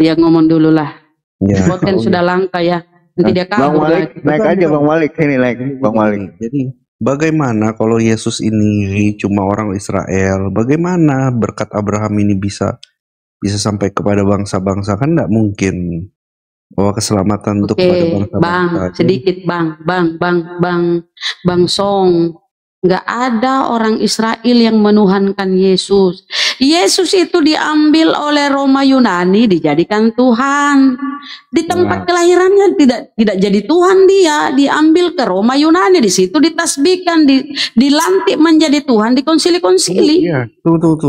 Speaker 10: ya ngomong dulu lah.
Speaker 6: Ya,
Speaker 10: Boten sudah langka ya. Nanti dia kabur.
Speaker 9: Bang Malik, naik aja Bang Malik. Sini naik Bang Malik.
Speaker 6: Jadi bagaimana kalau Yesus ini cuma orang Israel? Bagaimana berkat Abraham ini bisa sampai kepada bangsa-bangsa? Kan tidak mungkin. Bahwa keselamatan untuk kepada bangsa-bangsa.
Speaker 10: Bang, sedikit Bang Song. Nggak ada orang Israel yang menuhankan Yesus. Yesus itu diambil oleh Roma Yunani, dijadikan Tuhan. Di tempat kelahirannya tidak jadi Tuhan dia, diambil ke Roma Yunani, di situ ditasbihkan, dilantik menjadi Tuhan di konsili-konsili.
Speaker 6: Iya,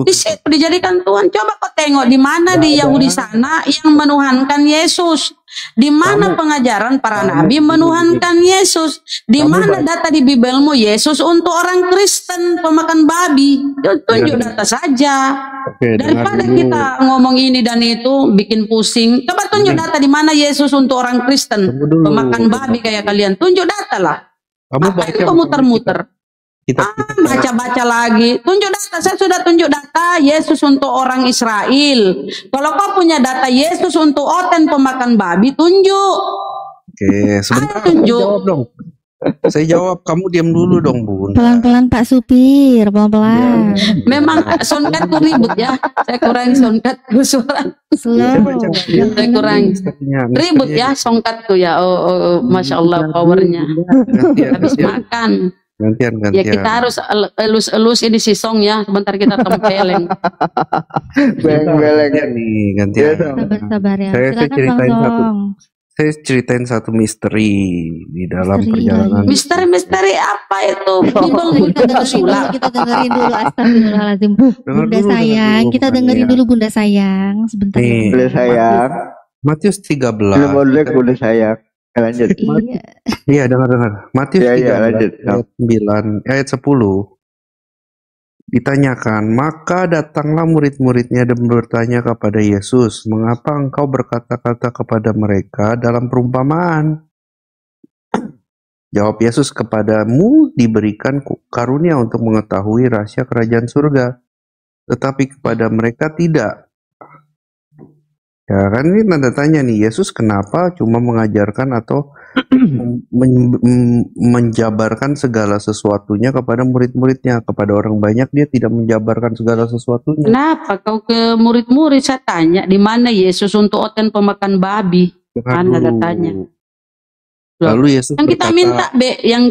Speaker 10: di situ dijadikan Tuhan. Coba kau tengok di mana di Yahudi sana yang menuhankan Yesus. Di mana pengajaran para nabi menuhankan Yesus? Di mana data di Bibelmu Yesus untuk orang Kristen pemakan babi? Tunjuk data saja. Daripada kita ngomong ini dan itu bikin pusing. Coba tunjuk data di mana Yesus untuk orang Kristen pemakan babi kayak kalian. Tunjuk data lah. Apa itu muter-muter? Baca-baca lagi. Tunjuk data. Saya sudah tunjuk data Yesus untuk orang Israel. Kalau kau punya data Yesus untuk oten pemakan babi, tunjuk.
Speaker 6: Oke, sebentar.
Speaker 10: Tunjuk.
Speaker 6: Jawab dong. Saya jawab, kamu diam dulu dong, Bun.
Speaker 7: Pelan-pelan Pak Supir, pelan-pelan.
Speaker 10: Memang soundcardku ribut ya. Saya kurangi soundcardku suara.
Speaker 7: Slow.
Speaker 10: Saya kurangi. Ribut ya soundcardku ya. Oh, Masya Allah powernya. Habis makan.
Speaker 6: Gantian.
Speaker 10: Ya kita harus elus ini si song ya. Sebentar kita tempeleng.
Speaker 9: Beleng
Speaker 6: nih, gantian.
Speaker 7: Sabar ya.
Speaker 6: Saya ceritain satu misteri di dalam perjalanan.
Speaker 10: Misteri apa itu?
Speaker 7: Kita dengerin dulu. Astagfirullahaladzim. Bunda sayang, kita dengerin dulu Bunda sayang. Sebentar.
Speaker 9: Bunda sayang.
Speaker 6: Matius 13.
Speaker 9: Bunda sayang. Lanjut.
Speaker 6: Iya, dengar. Matius 13 ayat 10. Ditanyakan, maka datanglah murid-muridnya dan bertanya kepada Yesus, mengapa engkau berkata-kata kepada mereka dalam perumpamaan? Jawab Yesus, kepadamu diberikan karunia untuk mengetahui rahasia kerajaan surga, tetapi kepada mereka tidak. Ya kan ini tanda tanya nih, Yesus kenapa cuma mengajarkan atau menjabarkan segala sesuatunya kepada murid-muridnya, kepada orang banyak dia tidak menjabarkan segala sesuatunya.
Speaker 10: Kenapa kau ke murid-murid? Saya tanya, di mana Yesus untuk oten pemakan babi? Mana datanya?
Speaker 6: Lalu Yesus
Speaker 10: yang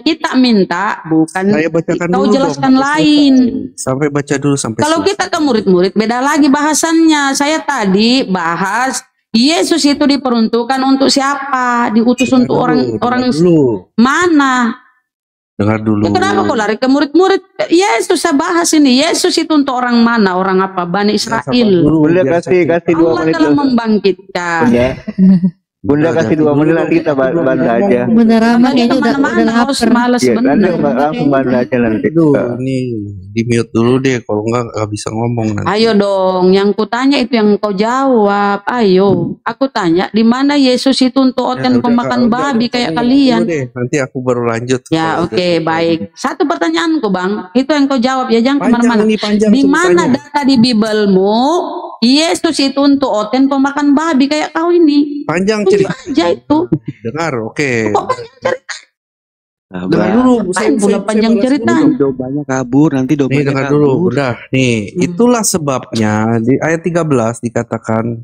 Speaker 10: kita minta bukan
Speaker 6: saya bacakan
Speaker 10: kau
Speaker 6: dulu
Speaker 10: jelaskan
Speaker 6: dong,
Speaker 10: lain.
Speaker 6: Sampai baca dulu sampai
Speaker 10: Kalau kita ke murid-murid beda lagi bahasannya. Saya tadi bahas Yesus itu diperuntukkan untuk siapa? Diutus untuk orang mana?
Speaker 6: Dengar dulu.
Speaker 10: Ya, kenapa kau lari ke murid-murid? Yesus saya bahas ini. Yesus itu untuk orang mana? Orang apa? Bani Israel.
Speaker 9: Boleh kasih 2
Speaker 10: Allah
Speaker 9: menit.
Speaker 10: telah membangkitkan.
Speaker 9: Bunda kasih 2 menit nanti kita bantu aja.
Speaker 7: Bener amat kayaknya udah
Speaker 10: lapar. Malas bener.
Speaker 9: Langsung bantu aja nanti.
Speaker 6: Ini di mute dulu deh, kalau enggak bisa ngomong nanti.
Speaker 10: Ayo dong, yang kutanya itu yang kau jawab. Ayo, aku tanya di mana Yesus itu untuk oten pemakan babi kayak kalian.
Speaker 6: Nanti aku baru lanjut.
Speaker 10: Ya oke, baik. Satu pertanyaanku Bang, itu yang kau jawab ya, jangan kemana-mana. Di mana data di Bibelmu Yesus itu untuk oten pemakan babi kayak kau ini?
Speaker 6: Panjang cerita
Speaker 10: aja itu.
Speaker 6: Dengar, oke.
Speaker 10: Dengar dulu, saya pula panjang cerita.
Speaker 2: Dombanya kabur, nanti dombanya
Speaker 6: dengar dulu, udah. Nih, itulah sebabnya di ayat 13 dikatakan,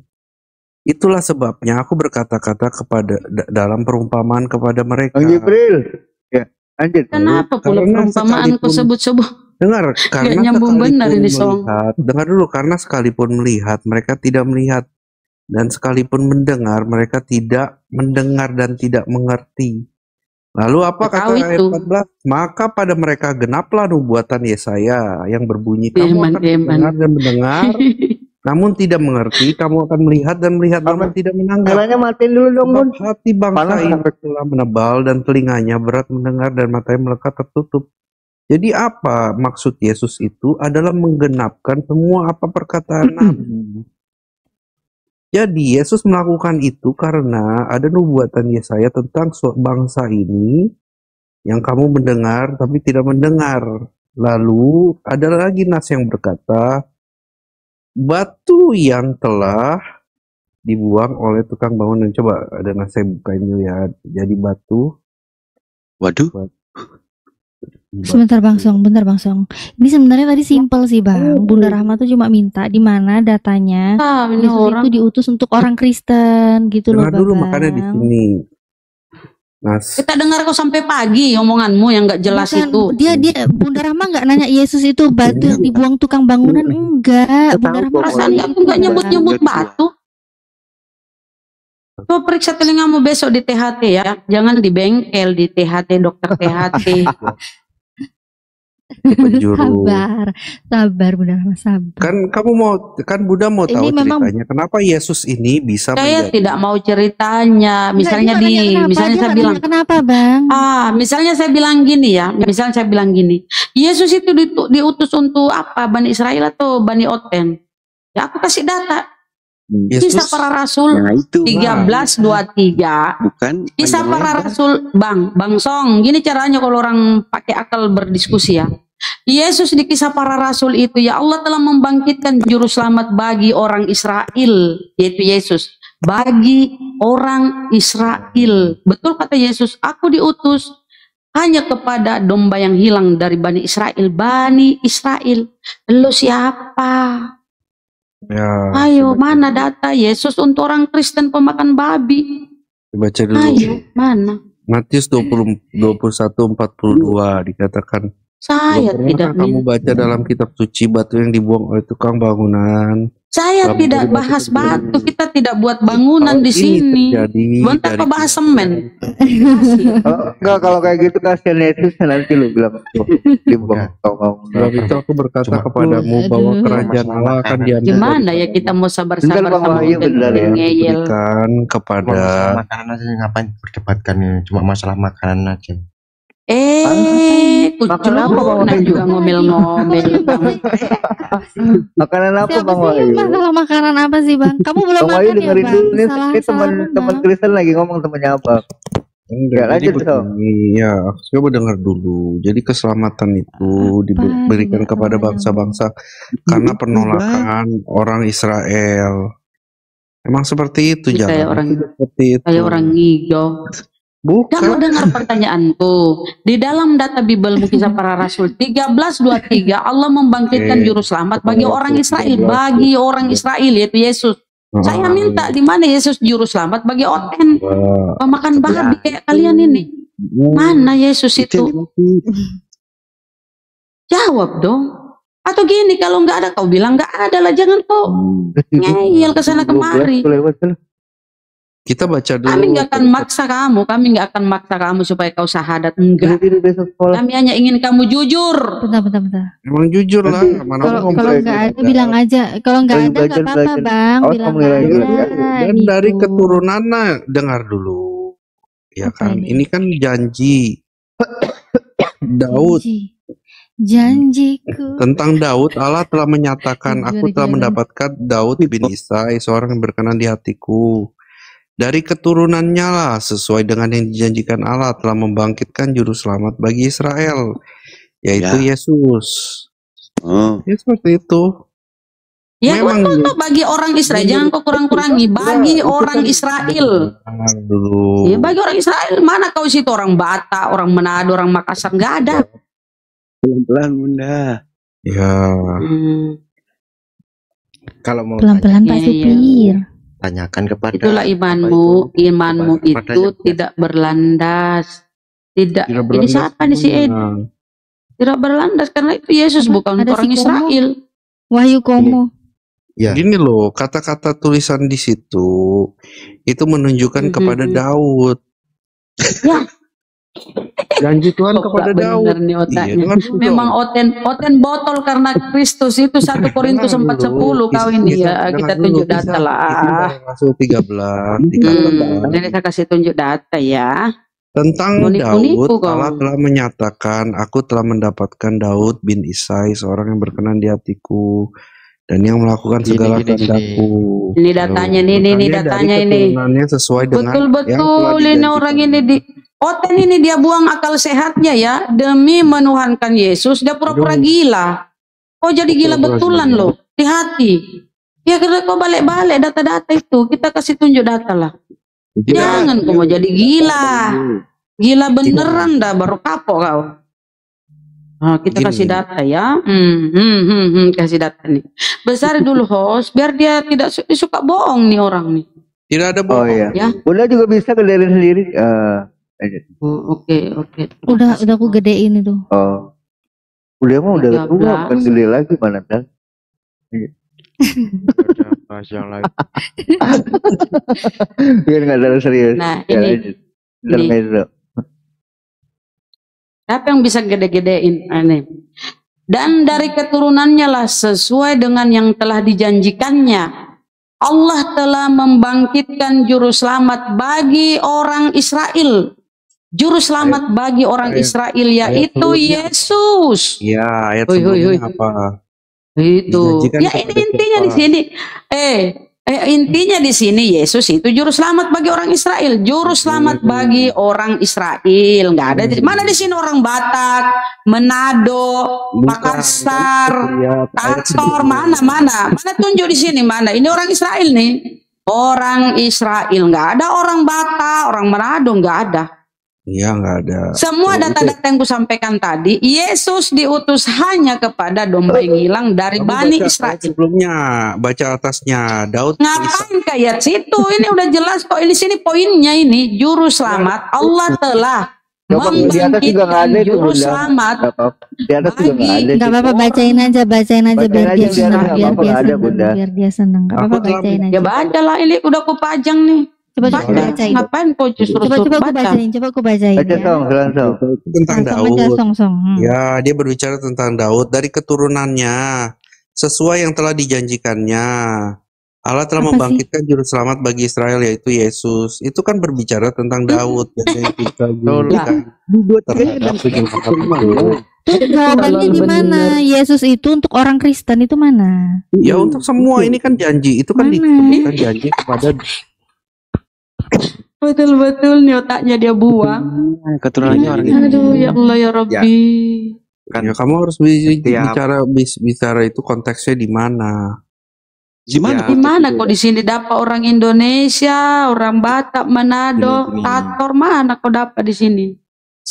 Speaker 6: itulah sebabnya aku berkata-kata kepada dalam perumpamaan kepada mereka.
Speaker 9: Jibril. Ya, lanjut.
Speaker 10: Kenapa pula perumpamaanku sebut-sebut?
Speaker 6: Dengar, karena
Speaker 10: nyambung benar ini
Speaker 6: melihat, dengar dulu, karena sekalipun melihat mereka tidak melihat, dan sekalipun mendengar mereka tidak mendengar dan tidak mengerti. Lalu apa kata ayat 14? Maka pada mereka genaplah nubuatan Yesaya yang berbunyi, kamu akan mendengar dan mendengar namun tidak mengerti, kamu akan melihat dan melihat namun tidak menangkap.
Speaker 9: Caranya matiin dulu dong, Bun.
Speaker 6: Hati bangsa ini telah menebal dan telinganya berat mendengar dan matanya melekat tertutup. Jadi apa maksud Yesus itu adalah menggenapkan semua apa perkataan Nabi. Jadi Yesus melakukan itu karena ada nubuatan Yesaya tentang bangsa ini yang kamu mendengar tapi tidak mendengar. Lalu ada lagi nas yang berkata, batu yang telah dibuang oleh tukang bangunan. Coba ada nas saya bukain dulu ya. Jadi batu.
Speaker 2: Waduh.
Speaker 7: Sebentar Bang Song. Ini sebenarnya tadi simpel sih Bang. Bunda Rahma tuh cuma minta di mana datanya Yesus itu diutus untuk orang Kristen gitu loh Bang.
Speaker 6: Dulu makanya di sini.
Speaker 10: Kita dengar kok sampai pagi omonganmu yang nggak jelas.
Speaker 7: Bukan,
Speaker 10: itu.
Speaker 7: Dia Bunda Rahma nggak nanya Yesus itu batu yang dibuang tukang bangunan, enggak. Bunda Rahma
Speaker 10: perasaan aku nggak nyebut batu. Coba periksa telingamu besok di THT ya, jangan di bengkel, di THT dokter THT.
Speaker 6: penjuru.
Speaker 7: Sabar Bunda Rahma, sabar.
Speaker 6: Kan Buddha mau tahu ceritanya. Kenapa Yesus ini bisa
Speaker 10: saya tidak mau ceritanya. Misalnya misalnya saya bilang
Speaker 7: kenapa Bang?
Speaker 10: Misalnya saya bilang gini ya. Misalnya saya bilang gini. Yesus itu diutus untuk apa? Bani Israel atau Bani Oten? Ya aku kasih data. Kisah para Rasul 13:23.
Speaker 2: Bukan.
Speaker 10: Kisah para Rasul, Bang Song. Gini caranya kalau orang pakai akal berdiskusi ya. Yesus di kisah para Rasul itu, ya Allah telah membangkitkan juru selamat bagi orang Israel, yaitu Yesus. Bagi orang Israel. Betul kata Yesus, aku diutus hanya kepada domba yang hilang dari Bani Israel. Bani Israel. Lu siapa?
Speaker 6: Ya,
Speaker 10: ayo mana data Yesus untuk orang Kristen pemakan babi?
Speaker 6: Baca dulu.
Speaker 10: Ayo mana?
Speaker 6: Matius 21:42 dikatakan.
Speaker 10: Saya tidak
Speaker 6: kamu baca dalam kitab suci batu yang dibuang oleh tukang bangunan.
Speaker 10: Saya tidak bahas batu, kita tidak buat bangunan di sini. Bentar kok bahas semen.
Speaker 9: Enggak, kalau kayak gitu kasihan Yesus nanti lu bilang dibuang
Speaker 6: Sebab itu aku berkata kepadamu bahwa kerajaan Allah akan diambil.
Speaker 10: Gimana ya kita mau sabar-sabar sama ngeyel
Speaker 6: kan kepada
Speaker 11: makanan aja, ngapain berdebatkan ini, cuma masalah makanan aja.
Speaker 10: Makan apa Bang Wahyu? Juga ngomel-ngomel.
Speaker 9: Makanan apa Bang Wahyu?
Speaker 7: Masalah makanan apa sih Bang? Kamu belum
Speaker 9: Bang Wahyu
Speaker 7: makan ya Bang?
Speaker 9: Ini teman Kristen lagi ngomong, temannya apa?
Speaker 6: Enggak, lanjut ya, coba dengar dulu. Jadi keselamatan itu diberikan kepada bangsa-bangsa karena penolakan orang Israel. Emang seperti itu jalan.
Speaker 10: Kayak orang ngigo.
Speaker 6: Bukan.
Speaker 10: Kamu dengar pertanyaanku. Di dalam data Bible Kisah Para Rasul 13:23 Allah membangkitkan juru selamat bagi orang Israel, bagi orang Israel yaitu Yesus. Saya minta di mana Yesus juru selamat bagi Oten pemakan babi kayak kalian ini. Mana Yesus itu? Jawab dong. Atau gini, kalau nggak ada kau bilang nggak ada lah, jangan kau ngeyel ke sana kemari.
Speaker 6: Kita baca dulu.
Speaker 10: Kami nggak akan maksa kamu supaya kau syahadat, enggak. Kami hanya ingin kamu jujur.
Speaker 7: Bentar.
Speaker 6: Emang jujur lah.
Speaker 7: Kalau nggak ada bilang aja. Kalau nggak ada nggak apa-apa Bang. Bilang aja.
Speaker 6: Dan dari keturunannya, dengar dulu. Ya kan, ini kan janji Daud.
Speaker 7: Janjiku.
Speaker 6: Tentang Daud, Allah telah menyatakan, aku telah mendapatkan Daud bin Isai, seorang yang berkenan di hatiku. Dari keturunannya lah, sesuai dengan yang dijanjikan Allah, telah membangkitkan juru selamat bagi Israel, yaitu Yesus. Ya seperti itu.
Speaker 10: Ya untuk bagi orang Israel, jangan kau kurang-kurangi. Bagi orang Israel. Ya, bagi orang Israel, mana kau situ orang Batak, orang Manado, orang Makassar, nggak ada.
Speaker 2: Pelan-pelan Bunda.
Speaker 6: Ya.
Speaker 11: Kalau mau
Speaker 7: pelan-pelan Pak Supir.
Speaker 11: Tanyakan kepada
Speaker 10: itulah imanmu itu tidak berlandas, tidak ini siapa nih si Ed tidak berlandas karena itu Yesus bukan orang Israel.
Speaker 7: Wahyu Komo
Speaker 6: ya. Gini loh, kata-kata tulisan di situ itu menunjukkan kepada Daud
Speaker 10: ya.
Speaker 6: Janji Tuhan kepada Daud.
Speaker 10: Memang Oten botol karena Kristus itu 1 Korintus 4:10 kau ini ya, kita tunjuk data lah.
Speaker 6: Pasal 13
Speaker 10: Jadi saya kasih tunjuk data ya.
Speaker 6: Tentang Daud, Allah telah menyatakan, aku telah mendapatkan Daud bin Isai, seorang yang berkenan di hatiku dan yang melakukan segala kehendakku.
Speaker 10: Ini datanya ini datanya ini.
Speaker 6: Sesuai dengan
Speaker 10: betul ini orang ini di Oten ini dia buang akal sehatnya ya demi menuhankan Yesus, dia pura-pura gila. Kok jadi gila betulan loh di hati. Ya karena kau balik-balik data-data itu, kita kasih tunjuk data lah. Jangan kau mau jadi gila. Gila beneran dah baru kapok kau. Nah, kita kasih data ya. Kasih data nih. Besar dulu host biar dia tidak suka bohong nih orang nih.
Speaker 6: Tidak ada bohong.
Speaker 9: Oh iya. Ya. Udah juga bisa kedengerin sendiri.
Speaker 10: Oke.
Speaker 7: Udah aku gedein itu.
Speaker 9: Oh. Udah mah udah tua, bukan gede lagi mana kan?
Speaker 11: Yang lain.
Speaker 9: Biar nggak terlalu serius.
Speaker 10: Nah ini. Siapa yang bisa gede-gedein? Ini. Dan dari keturunannya lah sesuai dengan yang telah dijanjikannya. Allah telah membangkitkan juru selamat bagi orang Israel. Juru selamat bagi orang Israel yaitu Yesus.
Speaker 6: Ya, ayat sebelumnya apa?
Speaker 10: Itu. Ya ini intinya di sini. Intinya di sini Yesus itu juru selamat bagi orang Israel, juru selamat bagi orang Israel. Nggak ada mana di sini orang Batak, Manado, Makassar, Tator, mana tunjuk di sini mana? Ini orang Israel nih, orang Israel. Nggak ada orang Batak, orang Manado, nggak ada.
Speaker 6: Iya, nggak ada.
Speaker 10: Semua data-data yang kusampaikan tadi, Yesus diutus hanya kepada domba yang hilang dari Bani Israel.
Speaker 6: Sebelumnya baca atasnya, Daud.
Speaker 10: Ngapain ke ayat situ? Ini udah jelas kok. Ini sini poinnya ini, juru selamat Allah telah membangkitkan juru selamat.
Speaker 9: Di atas juga nggak ada.
Speaker 7: Nggak apa-apa, bacain aja biar dia senang, biar dia senang. Nggak apa-apa, bacain aja.
Speaker 10: Ya baca lah, ini udah kupajang nih.
Speaker 7: Coba bacain.
Speaker 10: Ngapain kok justru
Speaker 7: coba aku bacain.
Speaker 9: Baca langsung.
Speaker 6: Tentang Daud. Ya, dia berbicara tentang Daud dari keturunannya sesuai yang telah dijanjikannya. Allah telah membangkitkan juru selamat bagi Israel yaitu Yesus. Itu kan berbicara tentang Daud.
Speaker 7: Jawabannya di mana? Yesus itu untuk orang Kristen itu mana?
Speaker 6: Ya untuk semua ini kan janji. Itu kan diberikan janji kepada.
Speaker 10: Betul-betul nih otaknya dia buang.
Speaker 12: Keturunannya orang itu.
Speaker 10: Aduh ya Allah ya Rabbi.
Speaker 6: Kan ya kamu harus bicara itu konteksnya di mana?
Speaker 10: Di mana kok di sini dapat orang Indonesia, orang Batak, Manado, Tator, mana kok dapat di sini?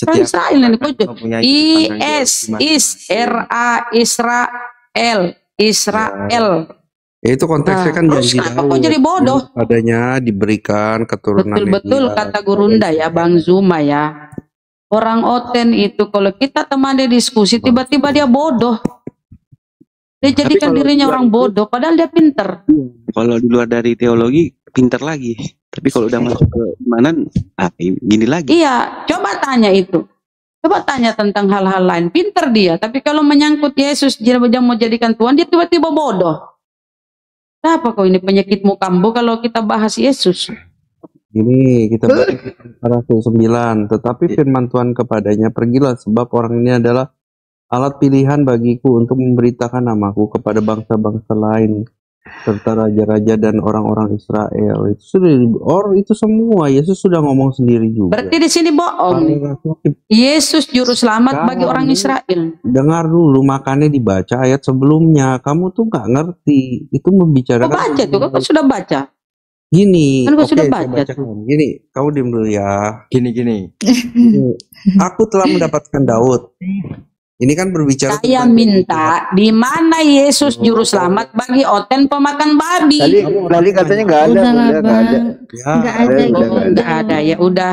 Speaker 10: Orang Israel ini kok Israel.
Speaker 6: Ya itu konteksnya kan janji
Speaker 10: kok jadi bodoh?
Speaker 6: Adanya diberikan keturunan.
Speaker 10: Betul kata Gurunda ya, Bang Zuma ya. Orang Oten itu kalau kita temani diskusi tiba-tiba dia bodoh. Dia jadikan dirinya orang bodoh padahal dia pinter.
Speaker 12: Kalau di luar dari teologi pinter lagi. Tapi kalau udah masuk ke imanan, gini lagi.
Speaker 10: Iya, coba tanya itu. Coba tanya tentang hal-hal lain. Pinter dia, tapi kalau menyangkut Yesus dia mau jadikan Tuhan, dia tiba-tiba bodoh. Kenapa kok ini penyakitmu kambuh kalau kita bahas Yesus?
Speaker 6: Ini kita bahas Rasul 9. Tetapi firman Tuhan kepadanya, pergilah sebab orang ini adalah alat pilihan bagiku untuk memberitakan namaku kepada bangsa-bangsa lain serta raja-raja dan orang-orang Israel. Itu semua Yesus sudah ngomong sendiri juga.
Speaker 10: Berarti di sini bohong. Yesus juru selamat bagi orang Israel.
Speaker 6: Dengar dulu, makanya dibaca ayat sebelumnya. Kamu tuh nggak ngerti. Itu membicarakan.
Speaker 10: Baca tuh, kau sudah baca.
Speaker 6: Gini,
Speaker 10: sudah baca.
Speaker 6: Gini, kamu diam dulu ya.
Speaker 11: Gini.
Speaker 6: Aku telah mendapatkan Daud. Ini kan berbicara.
Speaker 10: Saya minta di mana Yesus juru selamat bagi Oten pemakan babi.
Speaker 9: Tadi katanya nggak ada.
Speaker 10: Nggak ada. Ya udah.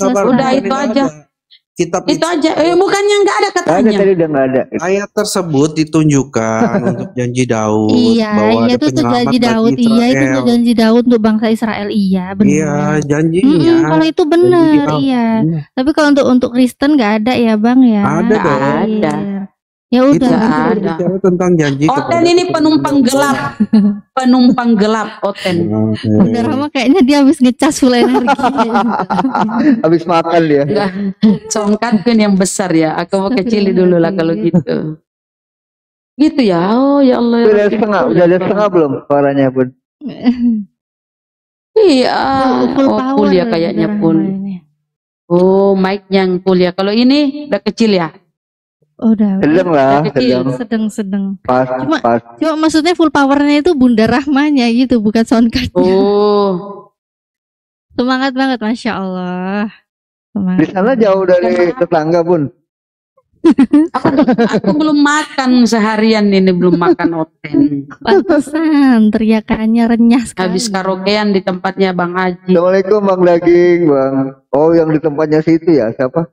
Speaker 10: Udah itu aja.
Speaker 6: Kitab
Speaker 10: itu aja. Bukannya nggak ada katanya.
Speaker 9: Tadi udah nggak ada.
Speaker 6: Ayat tersebut ditunjukkan untuk janji Daud.
Speaker 7: Iya, itu tuh janji Daud. Iya, itu tuh janji Daud untuk bangsa Israel. Iya, benar.
Speaker 6: Iya, janjinya.
Speaker 7: Kalau itu benar, iya. Tapi kalau untuk Kristen nggak ada ya, Bang ya.
Speaker 6: Ada dong.
Speaker 10: Ada.
Speaker 6: Ya udah. Itu bicara tentang janji.
Speaker 10: Oten ini penumpang gelap. Penumpang gelap Oten.
Speaker 7: Udah lama kayaknya dia habis ngecas full energi.
Speaker 9: Habis makan dia.
Speaker 10: Songkatkan yang besar ya. Aku mau kecili dulu lah kalau gitu. Gitu ya. Oh ya Allah.
Speaker 9: Udah ada setengah belum suaranya pun?
Speaker 10: Iya. Full ya kayaknya pun. Oh mic-nya yang full ya. Kalau ini udah kecil ya.
Speaker 7: Udah. Sedang. Cuma maksudnya full powernya itu Bunda Rahmanya gitu, bukan soundcard.
Speaker 10: Oh.
Speaker 7: Semangat banget, Masya Allah.
Speaker 9: Semangat. Di sana jauh dari tetangga Bun.
Speaker 10: Aku belum makan seharian ini, belum makan Oten.
Speaker 7: Pantesan teriakannya renyah sekali.
Speaker 10: Habis karaokean di tempatnya Bang Haji.
Speaker 9: Assalamualaikum Bang Daging, Bang. Oh yang di tempatnya situ ya, siapa?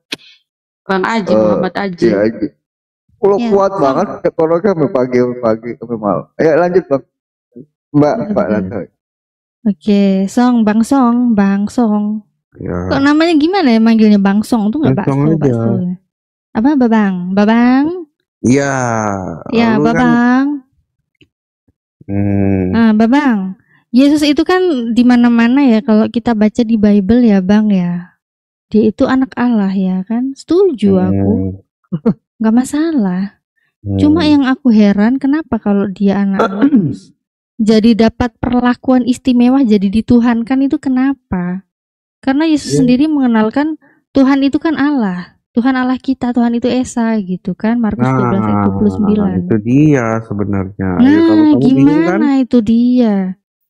Speaker 10: Bang Aji, Muhammad Aji.
Speaker 9: Iya, Aji. Kalau kuat banget, koroga sampai pagi sampai malam. Ayo lanjut Bang. Mbak lanjut.
Speaker 7: Oke, Bang Song.
Speaker 6: Ya.
Speaker 7: Kok namanya gimana ya manggilnya Bang Song tuh nggak bakso? Apa Babang? Babang?
Speaker 6: Iya.
Speaker 7: Ya,
Speaker 6: Lalu kan,
Speaker 7: Babang. Babang. Yesus itu kan di mana-mana ya kalau kita baca di Bible ya, Bang ya. Dia itu anak Allah ya kan? Setuju aku. Nggak masalah. Cuma yang aku heran kenapa kalau dia anak Allah terus jadi dapat perlakuan istimewa, jadi dituhankan itu kenapa? Karena Yesus sendiri mengenalkan Tuhan itu kan Allah. Tuhan Allah kita, Tuhan itu Esa gitu kan. Markus 12 ayat 29.
Speaker 6: itu dia sebenarnya.
Speaker 7: Nah,
Speaker 6: Ya, kalau kamu bingung
Speaker 7: gimana
Speaker 6: kan,
Speaker 7: itu dia?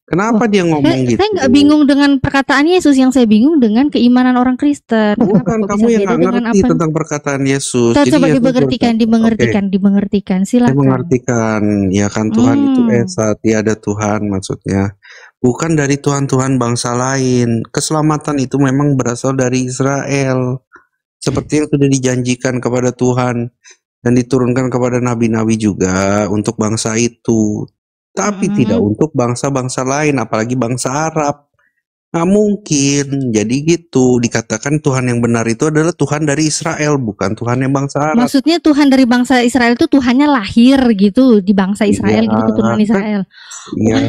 Speaker 6: kenapa dia ngomong gitu?
Speaker 7: Saya nggak bingung dengan perkataan Yesus, yang saya bingung dengan keimanan orang Kristen.
Speaker 6: Bukan,
Speaker 7: Kenapa kok
Speaker 6: kamu
Speaker 7: bisa
Speaker 6: yang
Speaker 7: beda
Speaker 6: nggak
Speaker 7: dengan
Speaker 6: ngerti
Speaker 7: apa?
Speaker 6: tentang perkataan Yesus.
Speaker 7: Coba
Speaker 6: Jadi Yesus
Speaker 7: dimengertikan, dimengertikan.
Speaker 6: Saya
Speaker 7: Silakan.
Speaker 6: mengartikan, ya kan Tuhan itu Esa, tiada Tuhan maksudnya. Bukan dari Tuhan-Tuhan bangsa lain. Keselamatan itu memang berasal dari Israel. Seperti yang sudah dijanjikan kepada Tuhan dan diturunkan kepada nabi-nabi juga untuk bangsa itu. Tapi tidak untuk bangsa-bangsa lain, apalagi bangsa Arab. Nggak mungkin. Jadi gitu, dikatakan Tuhan yang benar itu adalah Tuhan dari Israel, bukan Tuhan yang bangsa Arab.
Speaker 7: Maksudnya Tuhan dari bangsa Israel itu Tuhannya lahir gitu di bangsa Israel gitu, keturunan Israel.
Speaker 6: Iya.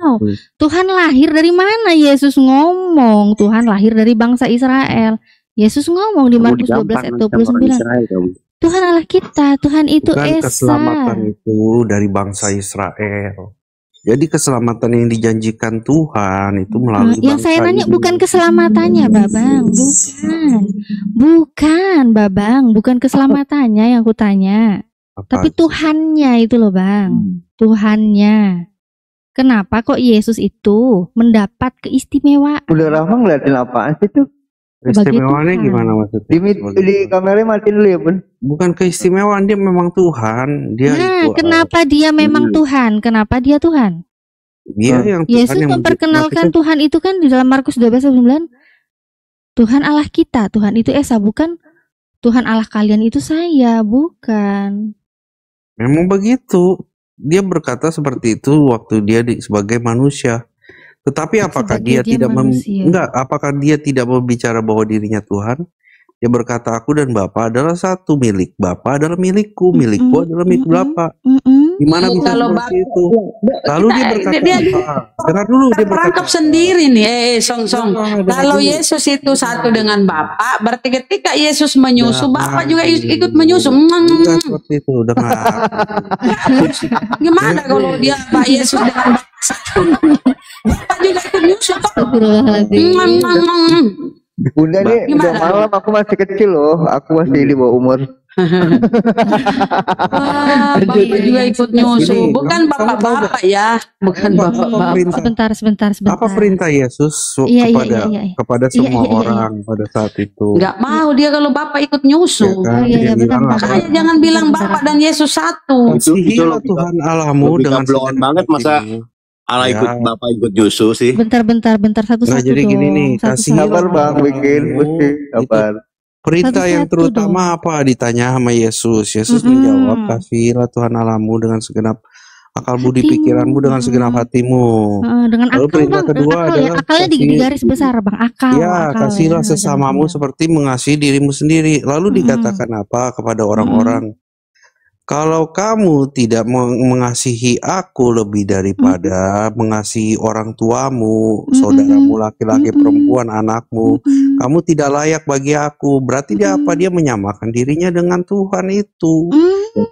Speaker 7: Wow, Tuhan lahir dari mana? Yesus ngomong Tuhan lahir dari bangsa Israel. Yesus ngomong di Markus 12 ayat 29. Tuhan Allah kita, Tuhan itu
Speaker 6: Bukan
Speaker 7: Esa.
Speaker 6: keselamatan itu dari bangsa Israel. Jadi keselamatan yang dijanjikan Tuhan itu melalui
Speaker 7: Yang saya
Speaker 6: bangsa
Speaker 7: nanya
Speaker 6: ini.
Speaker 7: bukan keselamatannya, Babang. Bukan, Babang. Bukan keselamatannya yang aku tanya. Tapi Tuhannya itu loh, Bang. Tuhannya. Kenapa kok Yesus itu mendapat keistimewaan?
Speaker 9: Udah Rahma ngeliatin apaan sih tuh?
Speaker 6: Keistimewaannya gimana maksudnya?
Speaker 9: Di kameranya matiin dulu ya, Bun.
Speaker 6: Bukan keistimewaan, dia memang Tuhan. Dia
Speaker 7: Nah,
Speaker 6: itu
Speaker 7: kenapa dia memang Tuhan? Kenapa dia Tuhan?
Speaker 6: dia yang Tuhan
Speaker 7: Yesus
Speaker 6: yang
Speaker 7: memperkenalkan
Speaker 6: maksudnya-
Speaker 7: Tuhan itu kan di dalam Markus 12 ayat 9. Tuhan Allah kita, Tuhan itu Esa, bukan Tuhan Allah kalian itu saya, bukan.
Speaker 6: Memang begitu. Dia berkata seperti itu waktu dia sebagai manusia. Tetapi apakah
Speaker 7: Sebagai
Speaker 6: dia
Speaker 7: dia
Speaker 6: tidak
Speaker 7: manusia.
Speaker 6: apakah dia tidak berbicara bahwa dirinya Tuhan? Dia berkata, aku dan Bapa adalah satu, milik Bapa adalah milikku, milikku adalah milik Bapa. Gimana bisa
Speaker 10: Kalau
Speaker 6: seperti itu? Lalu dia berkata apa? Dengar dulu, dia berkata
Speaker 10: Perangkap sendiri nih, Song. Kalau Yesus itu satu dengan Bapa, berarti ketika Yesus menyusu, Bapa juga ikut menyusu.
Speaker 6: Enggak seperti itu, dengar.
Speaker 10: Gimana kalau dia Pak Yesus dengan Bapa satu? Bapa juga ikut menyusu.
Speaker 9: Bunda nih udah malam, aku masih kecil loh, aku masih di bawah umur.
Speaker 10: Bapak juga ikut nyusu, bukan bapak-bapak ya, bukan bapak-bapak.
Speaker 7: Sebentar.
Speaker 6: Apa perintah Yesus
Speaker 7: Iya,
Speaker 6: kepada semua orang pada saat itu?
Speaker 10: Nggak mau dia kalau bapak ikut nyusu.
Speaker 6: Dia bilang apa?
Speaker 10: Makanya jangan bilang bapak dan Yesus satu.
Speaker 6: Kasihilah Tuhan Allahmu dengan
Speaker 13: belongan banget masa Allah
Speaker 6: Ya.
Speaker 13: ikut bapak ikut Yesus sih.
Speaker 7: Bentar, satu-satu
Speaker 6: Nah, jadi
Speaker 7: dong.
Speaker 6: gini nih, kasihilah
Speaker 9: Sabar Bang, bikin mesti sabar.
Speaker 6: Perintah yang
Speaker 7: Satu-satu
Speaker 6: terutama apa ditanya sama Yesus. Yesus menjawab, kasihilah Tuhan Allahmu dengan segenap akal budi pikiranmu, dengan segenap hatimu.
Speaker 7: Dengan
Speaker 6: Lalu
Speaker 7: akal,
Speaker 6: perintah
Speaker 7: Bang.
Speaker 6: kedua
Speaker 7: Akal ya,
Speaker 6: adalah
Speaker 7: akalnya di garis besar, Bang. Akal.
Speaker 6: ya,
Speaker 7: akal
Speaker 6: kasihilah
Speaker 7: ya.
Speaker 6: sesamamu seperti mengasihi dirimu sendiri. Lalu dikatakan apa kepada orang-orang? Kalau kamu tidak mengasihi aku lebih daripada mengasihi orang tuamu, saudaramu laki-laki, perempuan, anakmu, kamu tidak layak bagi aku. Berarti dia apa? Dia menyamakan dirinya dengan Tuhan itu.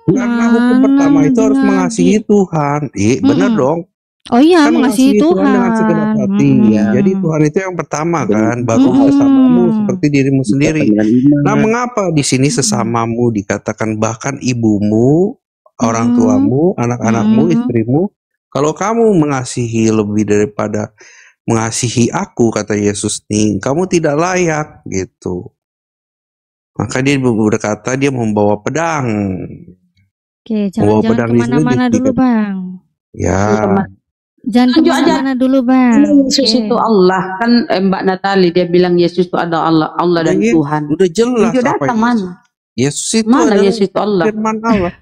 Speaker 6: Karena hukum pertama itu harus mengasihi Tuhan. Benar dong.
Speaker 7: Oh iya,
Speaker 6: Kan
Speaker 7: mengasihi Tuhan.
Speaker 6: dengan segenap hati. Jadi Tuhan itu yang pertama kan, baru sesamamu seperti dirimu sendiri. Nah, mengapa di sini sesamamu dikatakan bahkan ibumu, orang tuamu, anak-anakmu, istrimu? Kalau kamu mengasihi lebih daripada mengasihi aku, kata Yesus nih, kamu tidak layak gitu. Maka dia berkata dia membawa pedang.
Speaker 7: Oke,
Speaker 6: Membawa
Speaker 7: jangan
Speaker 6: pedang di sini
Speaker 7: kemana-mana dulu, Bang.
Speaker 6: Ya.
Speaker 7: Jangan kemana-mana dulu, Bang.
Speaker 10: Yesus itu Allah kan, Mbak Natali dia bilang Yesus itu ada Allah dan Tuhan.
Speaker 6: Udah jelas
Speaker 10: Itu
Speaker 6: apa
Speaker 10: datang
Speaker 6: itu.
Speaker 10: mana?
Speaker 6: Yesus itu
Speaker 10: Mana
Speaker 6: adalah
Speaker 10: Yesus itu Allah?
Speaker 6: firman Allah.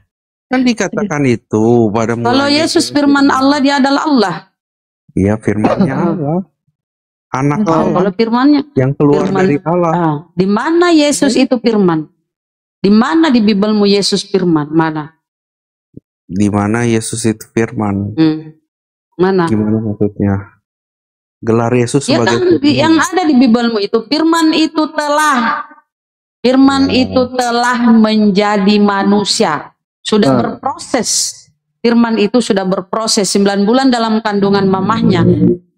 Speaker 6: Kan dikatakan itu pada
Speaker 10: Kalau
Speaker 6: mulanya.
Speaker 10: Yesus firman Allah, dia adalah Allah.
Speaker 6: Iya, firmannya Allah. Anak Allah
Speaker 10: Kalau firmannya
Speaker 6: yang keluar
Speaker 10: firman,
Speaker 6: dari Allah.
Speaker 10: Di mana Yesus itu firman? Di mana di Bibelmu Yesus firman? Mana?
Speaker 6: Di mana Yesus itu firman?
Speaker 10: Mana?
Speaker 6: Gimana maksudnya? Gelar Yesus
Speaker 10: Ya
Speaker 6: sebagai
Speaker 10: kan, yang ada di Bibelmu itu firman itu telah menjadi manusia, sudah berproses. Firman itu sudah berproses 9 bulan dalam kandungan mamahnya.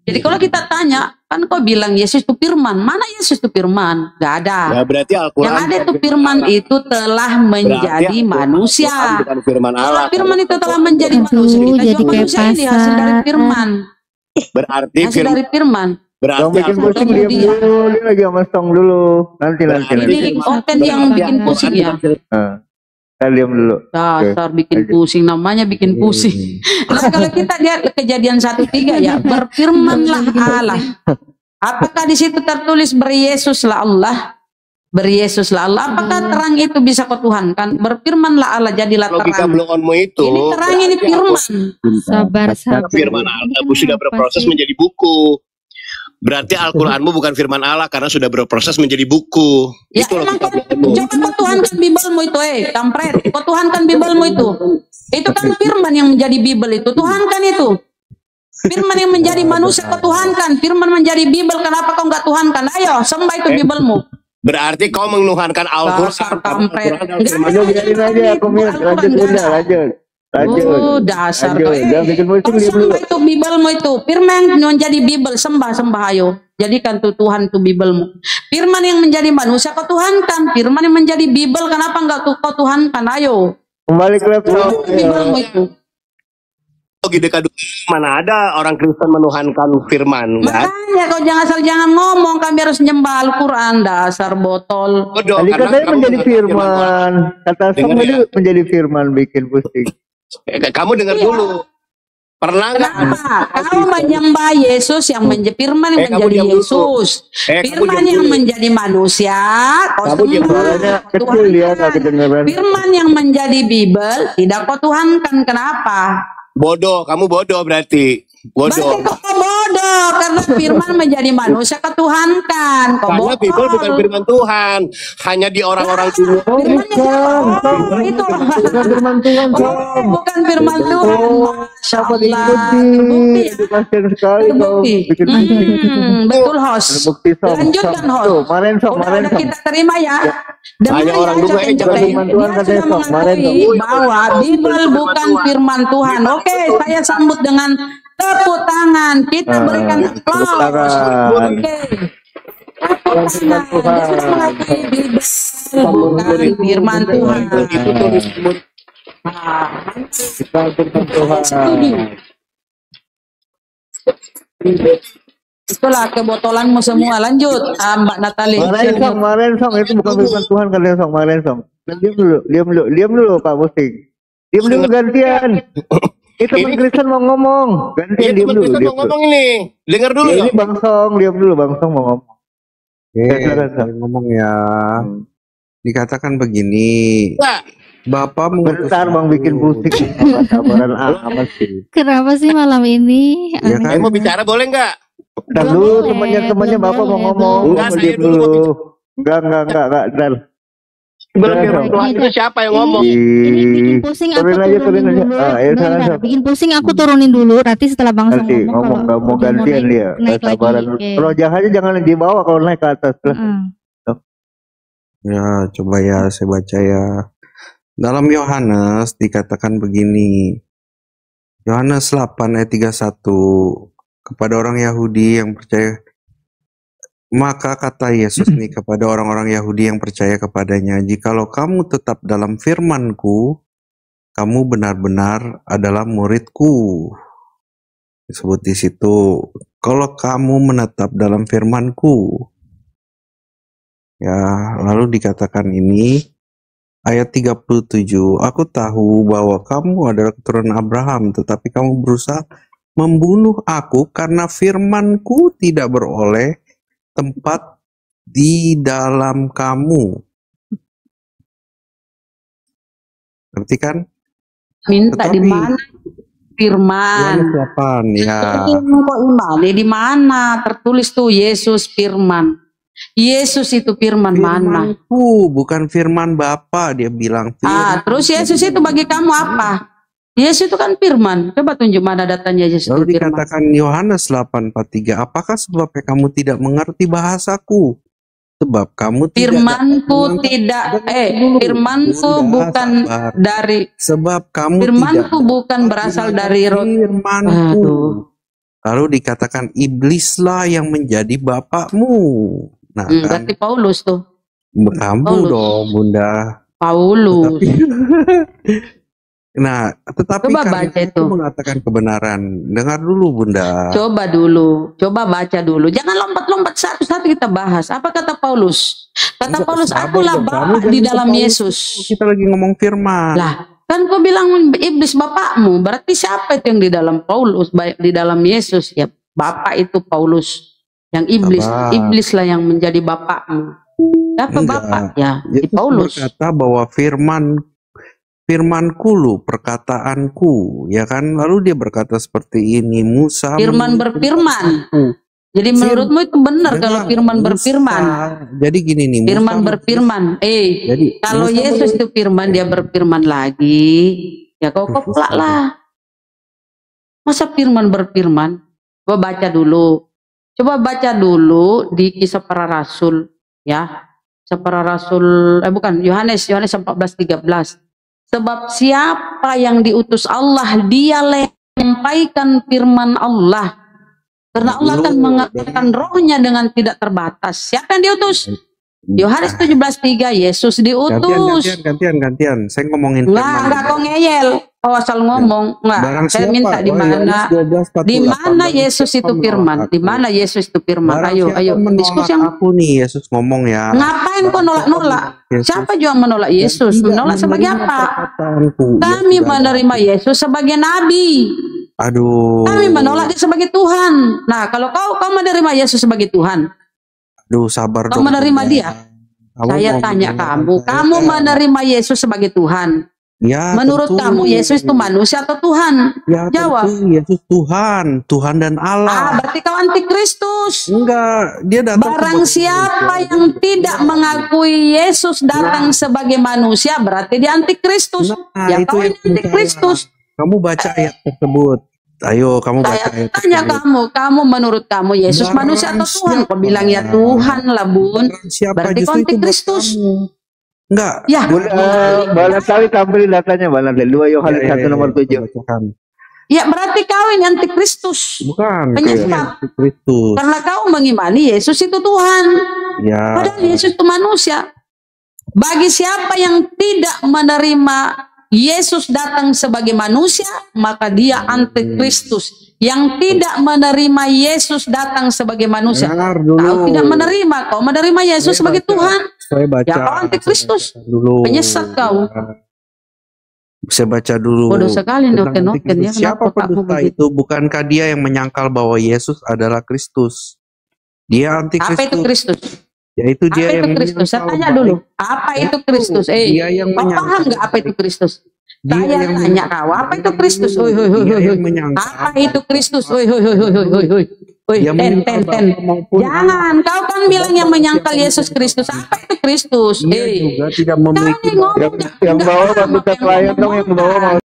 Speaker 10: Jadi kalau kita tanya, kan kau bilang Yesus itu firman, mana Yesus itu firman? Gak ada.
Speaker 13: Ya, berarti Al-Quran
Speaker 10: yang ada itu firman itu telah menjadi manusia.
Speaker 13: Bukan firman Allah.
Speaker 10: Firman itu telah menjadi manusia. Kita juga manusia ini hasil dari firman.
Speaker 13: Berarti
Speaker 10: hasil dari firman.
Speaker 9: Yang bikin pusing diam dulu, dia lagi sama Song dulu. Nanti.
Speaker 10: Ini konten yang bikin pusing ya.
Speaker 9: Saya diam dulu.
Speaker 10: Dasar bikin pusing, namanya bikin pusing. Nah, kalau kita lihat Kejadian 1:3 ya, berfirmanlah Allah. Apakah di situ tertulis beryesuslah Allah? Beryesuslah Allah. Apakah terang itu bisa kau tuhankan? Berfirmanlah Allah, jadilah terang.
Speaker 13: Logika blow-onmu itu.
Speaker 10: Ini terang, ini firman.
Speaker 7: Sabar.
Speaker 13: Firman Allah sudah berproses menjadi buku. Berarti Al-Quranmu bukan firman Allah karena sudah berproses menjadi buku.
Speaker 10: Ya itu emang coba kau tuhankan Bibelmu itu, kampret. Kau tuhankan Bibelmu itu. Itu kan firman yang menjadi Bibel itu. Tuhankan itu. Firman yang menjadi manusia kau tuhankan. Firman menjadi Bibel, kenapa kau nggak tuhankan? Ayo, sembah itu Bibelmu.
Speaker 13: Berarti kau menuhankan Al-Quran.
Speaker 10: Dasar kampret.
Speaker 9: Biarin aja, aku lanjut.
Speaker 10: Dasar
Speaker 9: Jangan bikin pusing dia dulu.
Speaker 10: itu Bibelmu itu. Firman yang menjadi Bibel, sembah ayo. Jadikan tuh Tuhan tuh Bibelmu. Firman yang menjadi manusia kau tuhankan. Firman yang menjadi Bibel, kenapa enggak kau tuhankan? Ayo.
Speaker 9: Kembali ke laptop.
Speaker 10: Bibelmu itu.
Speaker 13: Mana ada orang Kristen menuhankan firman?
Speaker 10: Makanya kau jangan ngomong, kami harus nyembah Al-Quran. Dasar botol.
Speaker 9: Tadi katanya menjadi firman. Kata Song tadi menjadi firman, bikin pusing.
Speaker 13: Kamu dengar dulu. Pernah nggak?
Speaker 10: Kau menyembah Yesus yang menjadi firman yang menjadi Yesus. Firman yang menjadi manusia. Kau sembah Tuhan. Firman yang menjadi Bibel tidak kau tuhankan. Kenapa?
Speaker 13: Bodoh, kamu bodoh berarti. Bodoh.
Speaker 10: Kau bodoh karena firman menjadi manusia ketuhankan. Kau
Speaker 13: karena Bibel bukan firman Tuhan, hanya di orang-orang timur.
Speaker 10: Itu bukan firman Tuhan. Bukan firman Tuhan.
Speaker 9: Siapa terbukti sekali.
Speaker 10: Betul host. Lanjutkan host.
Speaker 9: Kemarin
Speaker 10: kita terima ya.
Speaker 13: Hanya orang dua yang
Speaker 9: firman Tuhan katanya Song.
Speaker 10: Bahwa Bibel bukan firman Tuhan. Oke, saya sambut dengan tepuk tangan, kita berikan aplaus. Oke. Bukan firman Tuhan. Itulah kebotolanmu semua. Lanjut, Mbak Natali.
Speaker 9: Kemarin Song itu bukan firman Tuhan kalian Song. Kemarin Song. Diam dulu Pak Musik. Diam dulu gantian. Itu teman Kristen mau ngomong. Gantian diam dulu.
Speaker 13: Mau ngomong ini. Dengar dulu.
Speaker 9: Ini Bang Song, diam dulu Bang Song mau ngomong.
Speaker 6: Ngomong ya. Dikatakan begini. Bapak
Speaker 9: bentar Bang bikin pusing. Sabaran amat sih.
Speaker 7: Kenapa sih malam ini?
Speaker 6: Ya kan?
Speaker 13: Mau bicara boleh nggak?
Speaker 9: Bentar dulu temannya Bapak mau ngomong.
Speaker 13: Enggak,
Speaker 9: dulu. Enggak.
Speaker 13: Firman Tuhan itu siapa yang ngomong?
Speaker 7: Ini bikin pusing aku turunin dulu. Bikin pusing aku turunin dulu. Nanti setelah Bang Song
Speaker 9: ngomong kalau mau gantian dia. Sabaran. Roh jahatnya jangan dibawa kalau naik ke atas.
Speaker 6: Ya, coba ya saya baca ya. Dalam Yohanes dikatakan begini. Yohanes 8 ayat 31. Kepada orang Yahudi yang percaya, maka kata Yesus nih kepada orang-orang Yahudi yang percaya kepadanya, jikalau kamu tetap dalam firman-Ku, kamu benar-benar adalah murid-Ku. Disebut di situ, kalau kamu menetap dalam firman-Ku. Ya, lalu dikatakan ini ayat 37, aku tahu bahwa kamu adalah keturunan Abraham, tetapi kamu berusaha membunuh aku karena firman-Ku tidak beroleh tempat di dalam kamu. Ngerti kan?
Speaker 10: Minta di mana firman?
Speaker 6: Ya.
Speaker 10: Kok imani di mana? Tertulis tuh Yesus firman. Yesus itu firman mana?
Speaker 6: Bukan firman Bapa, dia bilang.
Speaker 10: Terus Yesus itu bagi kamu apa? Yesus itu kan firman. Coba tunjuk mana datanya Yesus
Speaker 6: Lalu
Speaker 10: itu firman.
Speaker 6: dikatakan Yohanes 8:43, apakah sebabnya kamu tidak mengerti bahasaku? Sebab kamu
Speaker 10: firmanku firmanku bukan dari
Speaker 6: sebab kamu
Speaker 10: firmanku bukan berasal dari
Speaker 6: firmanku. Lalu dikatakan iblislah yang menjadi bapakmu. Nah, kan
Speaker 10: berarti Paulus tuh.
Speaker 6: Kamu
Speaker 10: Paulus.
Speaker 6: dong, Bunda.
Speaker 10: Paulus.
Speaker 6: Tetapi
Speaker 10: coba
Speaker 6: karena
Speaker 10: baca itu
Speaker 6: mengatakan kebenaran. Dengar dulu, Bunda.
Speaker 10: Coba baca dulu. Jangan lompat-lompat satu-satu kita bahas. Apa kata Paulus? Kata Paulus, akulah Bapa di dalam Yesus.
Speaker 6: Kita lagi ngomong firman.
Speaker 10: Lah, kan kau bilang iblis bapakmu. Berarti siapa itu yang di dalam Paulus, di dalam Yesus? Ya, Bapa itu Paulus. Yang iblis, iblislah yang menjadi bapakmu. Siapa Bapa? Ya, di Paulus.
Speaker 6: Berkata bahwa firmanku lu, perkataanku, ya kan? Lalu dia berkata seperti ini, Musa
Speaker 10: firman berfirman. Jadi menurutmu itu benar kalau firman berfirman?
Speaker 6: Jadi gini nih,
Speaker 10: firman berfirman. Jadi, kalau Musa Yesus itu firman, dia berfirman lagi, ya kau koplak lah. Masa firman berfirman? Coba baca dulu di Kisah Para Rasul, ya. Kisah Para Rasul, Yohanes 14:13. Sebab siapa yang diutus Allah, dia menyampaikan firman Allah. Karena Allah akan mengatakan rohnya dengan tidak terbatas. Siapa yang diutus? Yohanes 17:3, Yesus diutus.
Speaker 6: Gantian. Saya ngomongin firman.
Speaker 10: Enggak kau ngeyel. Oh, asal ngomong. Enggak. Saya minta di mana Yesus itu firman? Di mana Yesus itu firman? Ayo diskusi yang
Speaker 6: aku nih, Yesus ngomong ya.
Speaker 10: Ngapain kau nolak-nolak? Siapa juga menolak Yesus? Menolak sebagai apa? Kami menerima Yesus sebagai nabi.
Speaker 6: Aduh.
Speaker 10: Kami menolak dia sebagai Tuhan. Nah, kalau kau menerima Yesus sebagai Tuhan,
Speaker 6: sabar
Speaker 10: kau menerima dia. Saya tanya kamu menerima Yesus sebagai Tuhan?
Speaker 6: Ya,
Speaker 10: menurut kamu Yesus itu manusia atau Tuhan?
Speaker 6: Ya, jawab. Yesus Tuhan dan Allah.
Speaker 10: Berarti kau antikristus.
Speaker 6: Enggak, dia datang.
Speaker 10: Barang siapa yang tidak mengakui Yesus datang sebagai manusia, berarti dia antikristus. Ya, kau ini antikristus.
Speaker 6: Kamu baca ayat tersebut. Ayo, kamu baca ayat tersebut.
Speaker 10: Tanya kamu menurut kamu Yesus manusia atau Tuhan? Kau bilang ya Tuhan lah, Bun. Berarti kau antikristus.
Speaker 6: Enggak.
Speaker 10: Ya.
Speaker 9: Barangkali tampilin datanya, 2 Yohanes 1 nomor 7.
Speaker 10: Ya, berarti kau ini antikristus.
Speaker 6: Bukan.
Speaker 10: Penyesat.
Speaker 6: Antikristus.
Speaker 10: Karena kau mengimani Yesus itu Tuhan.
Speaker 6: Ya.
Speaker 10: Padahal Yesus itu manusia. Bagi siapa yang tidak menerima Yesus datang sebagai manusia, maka dia antikristus. Yang tidak menerima Yesus datang sebagai manusia, kau tidak menerima. Kau menerima Yesus sebagai Tuhan, ya kau antikristus. Penyesat kau.
Speaker 6: Saya baca dulu.
Speaker 10: Bodoh sekali noken ya.
Speaker 6: Siapa pendusta itu? Bukankah dia yang menyangkal bahwa Yesus adalah Kristus? Dia antikristus.
Speaker 10: Apa itu Kristus?
Speaker 6: Yaitu dia yang
Speaker 10: Kristus. Saya tanya dulu, apa itu Kristus?
Speaker 6: Dia yang
Speaker 10: kau paham nggak apa itu Kristus? Saya tanya kau, apa itu Kristus? Apa itu Kristus? Jangan, kau kan bilang yang menyangkal Yesus Kristus. Apa itu Kristus?
Speaker 6: Dia juga tidak memiliki
Speaker 9: yang bawa bantu klien dong, yang bawa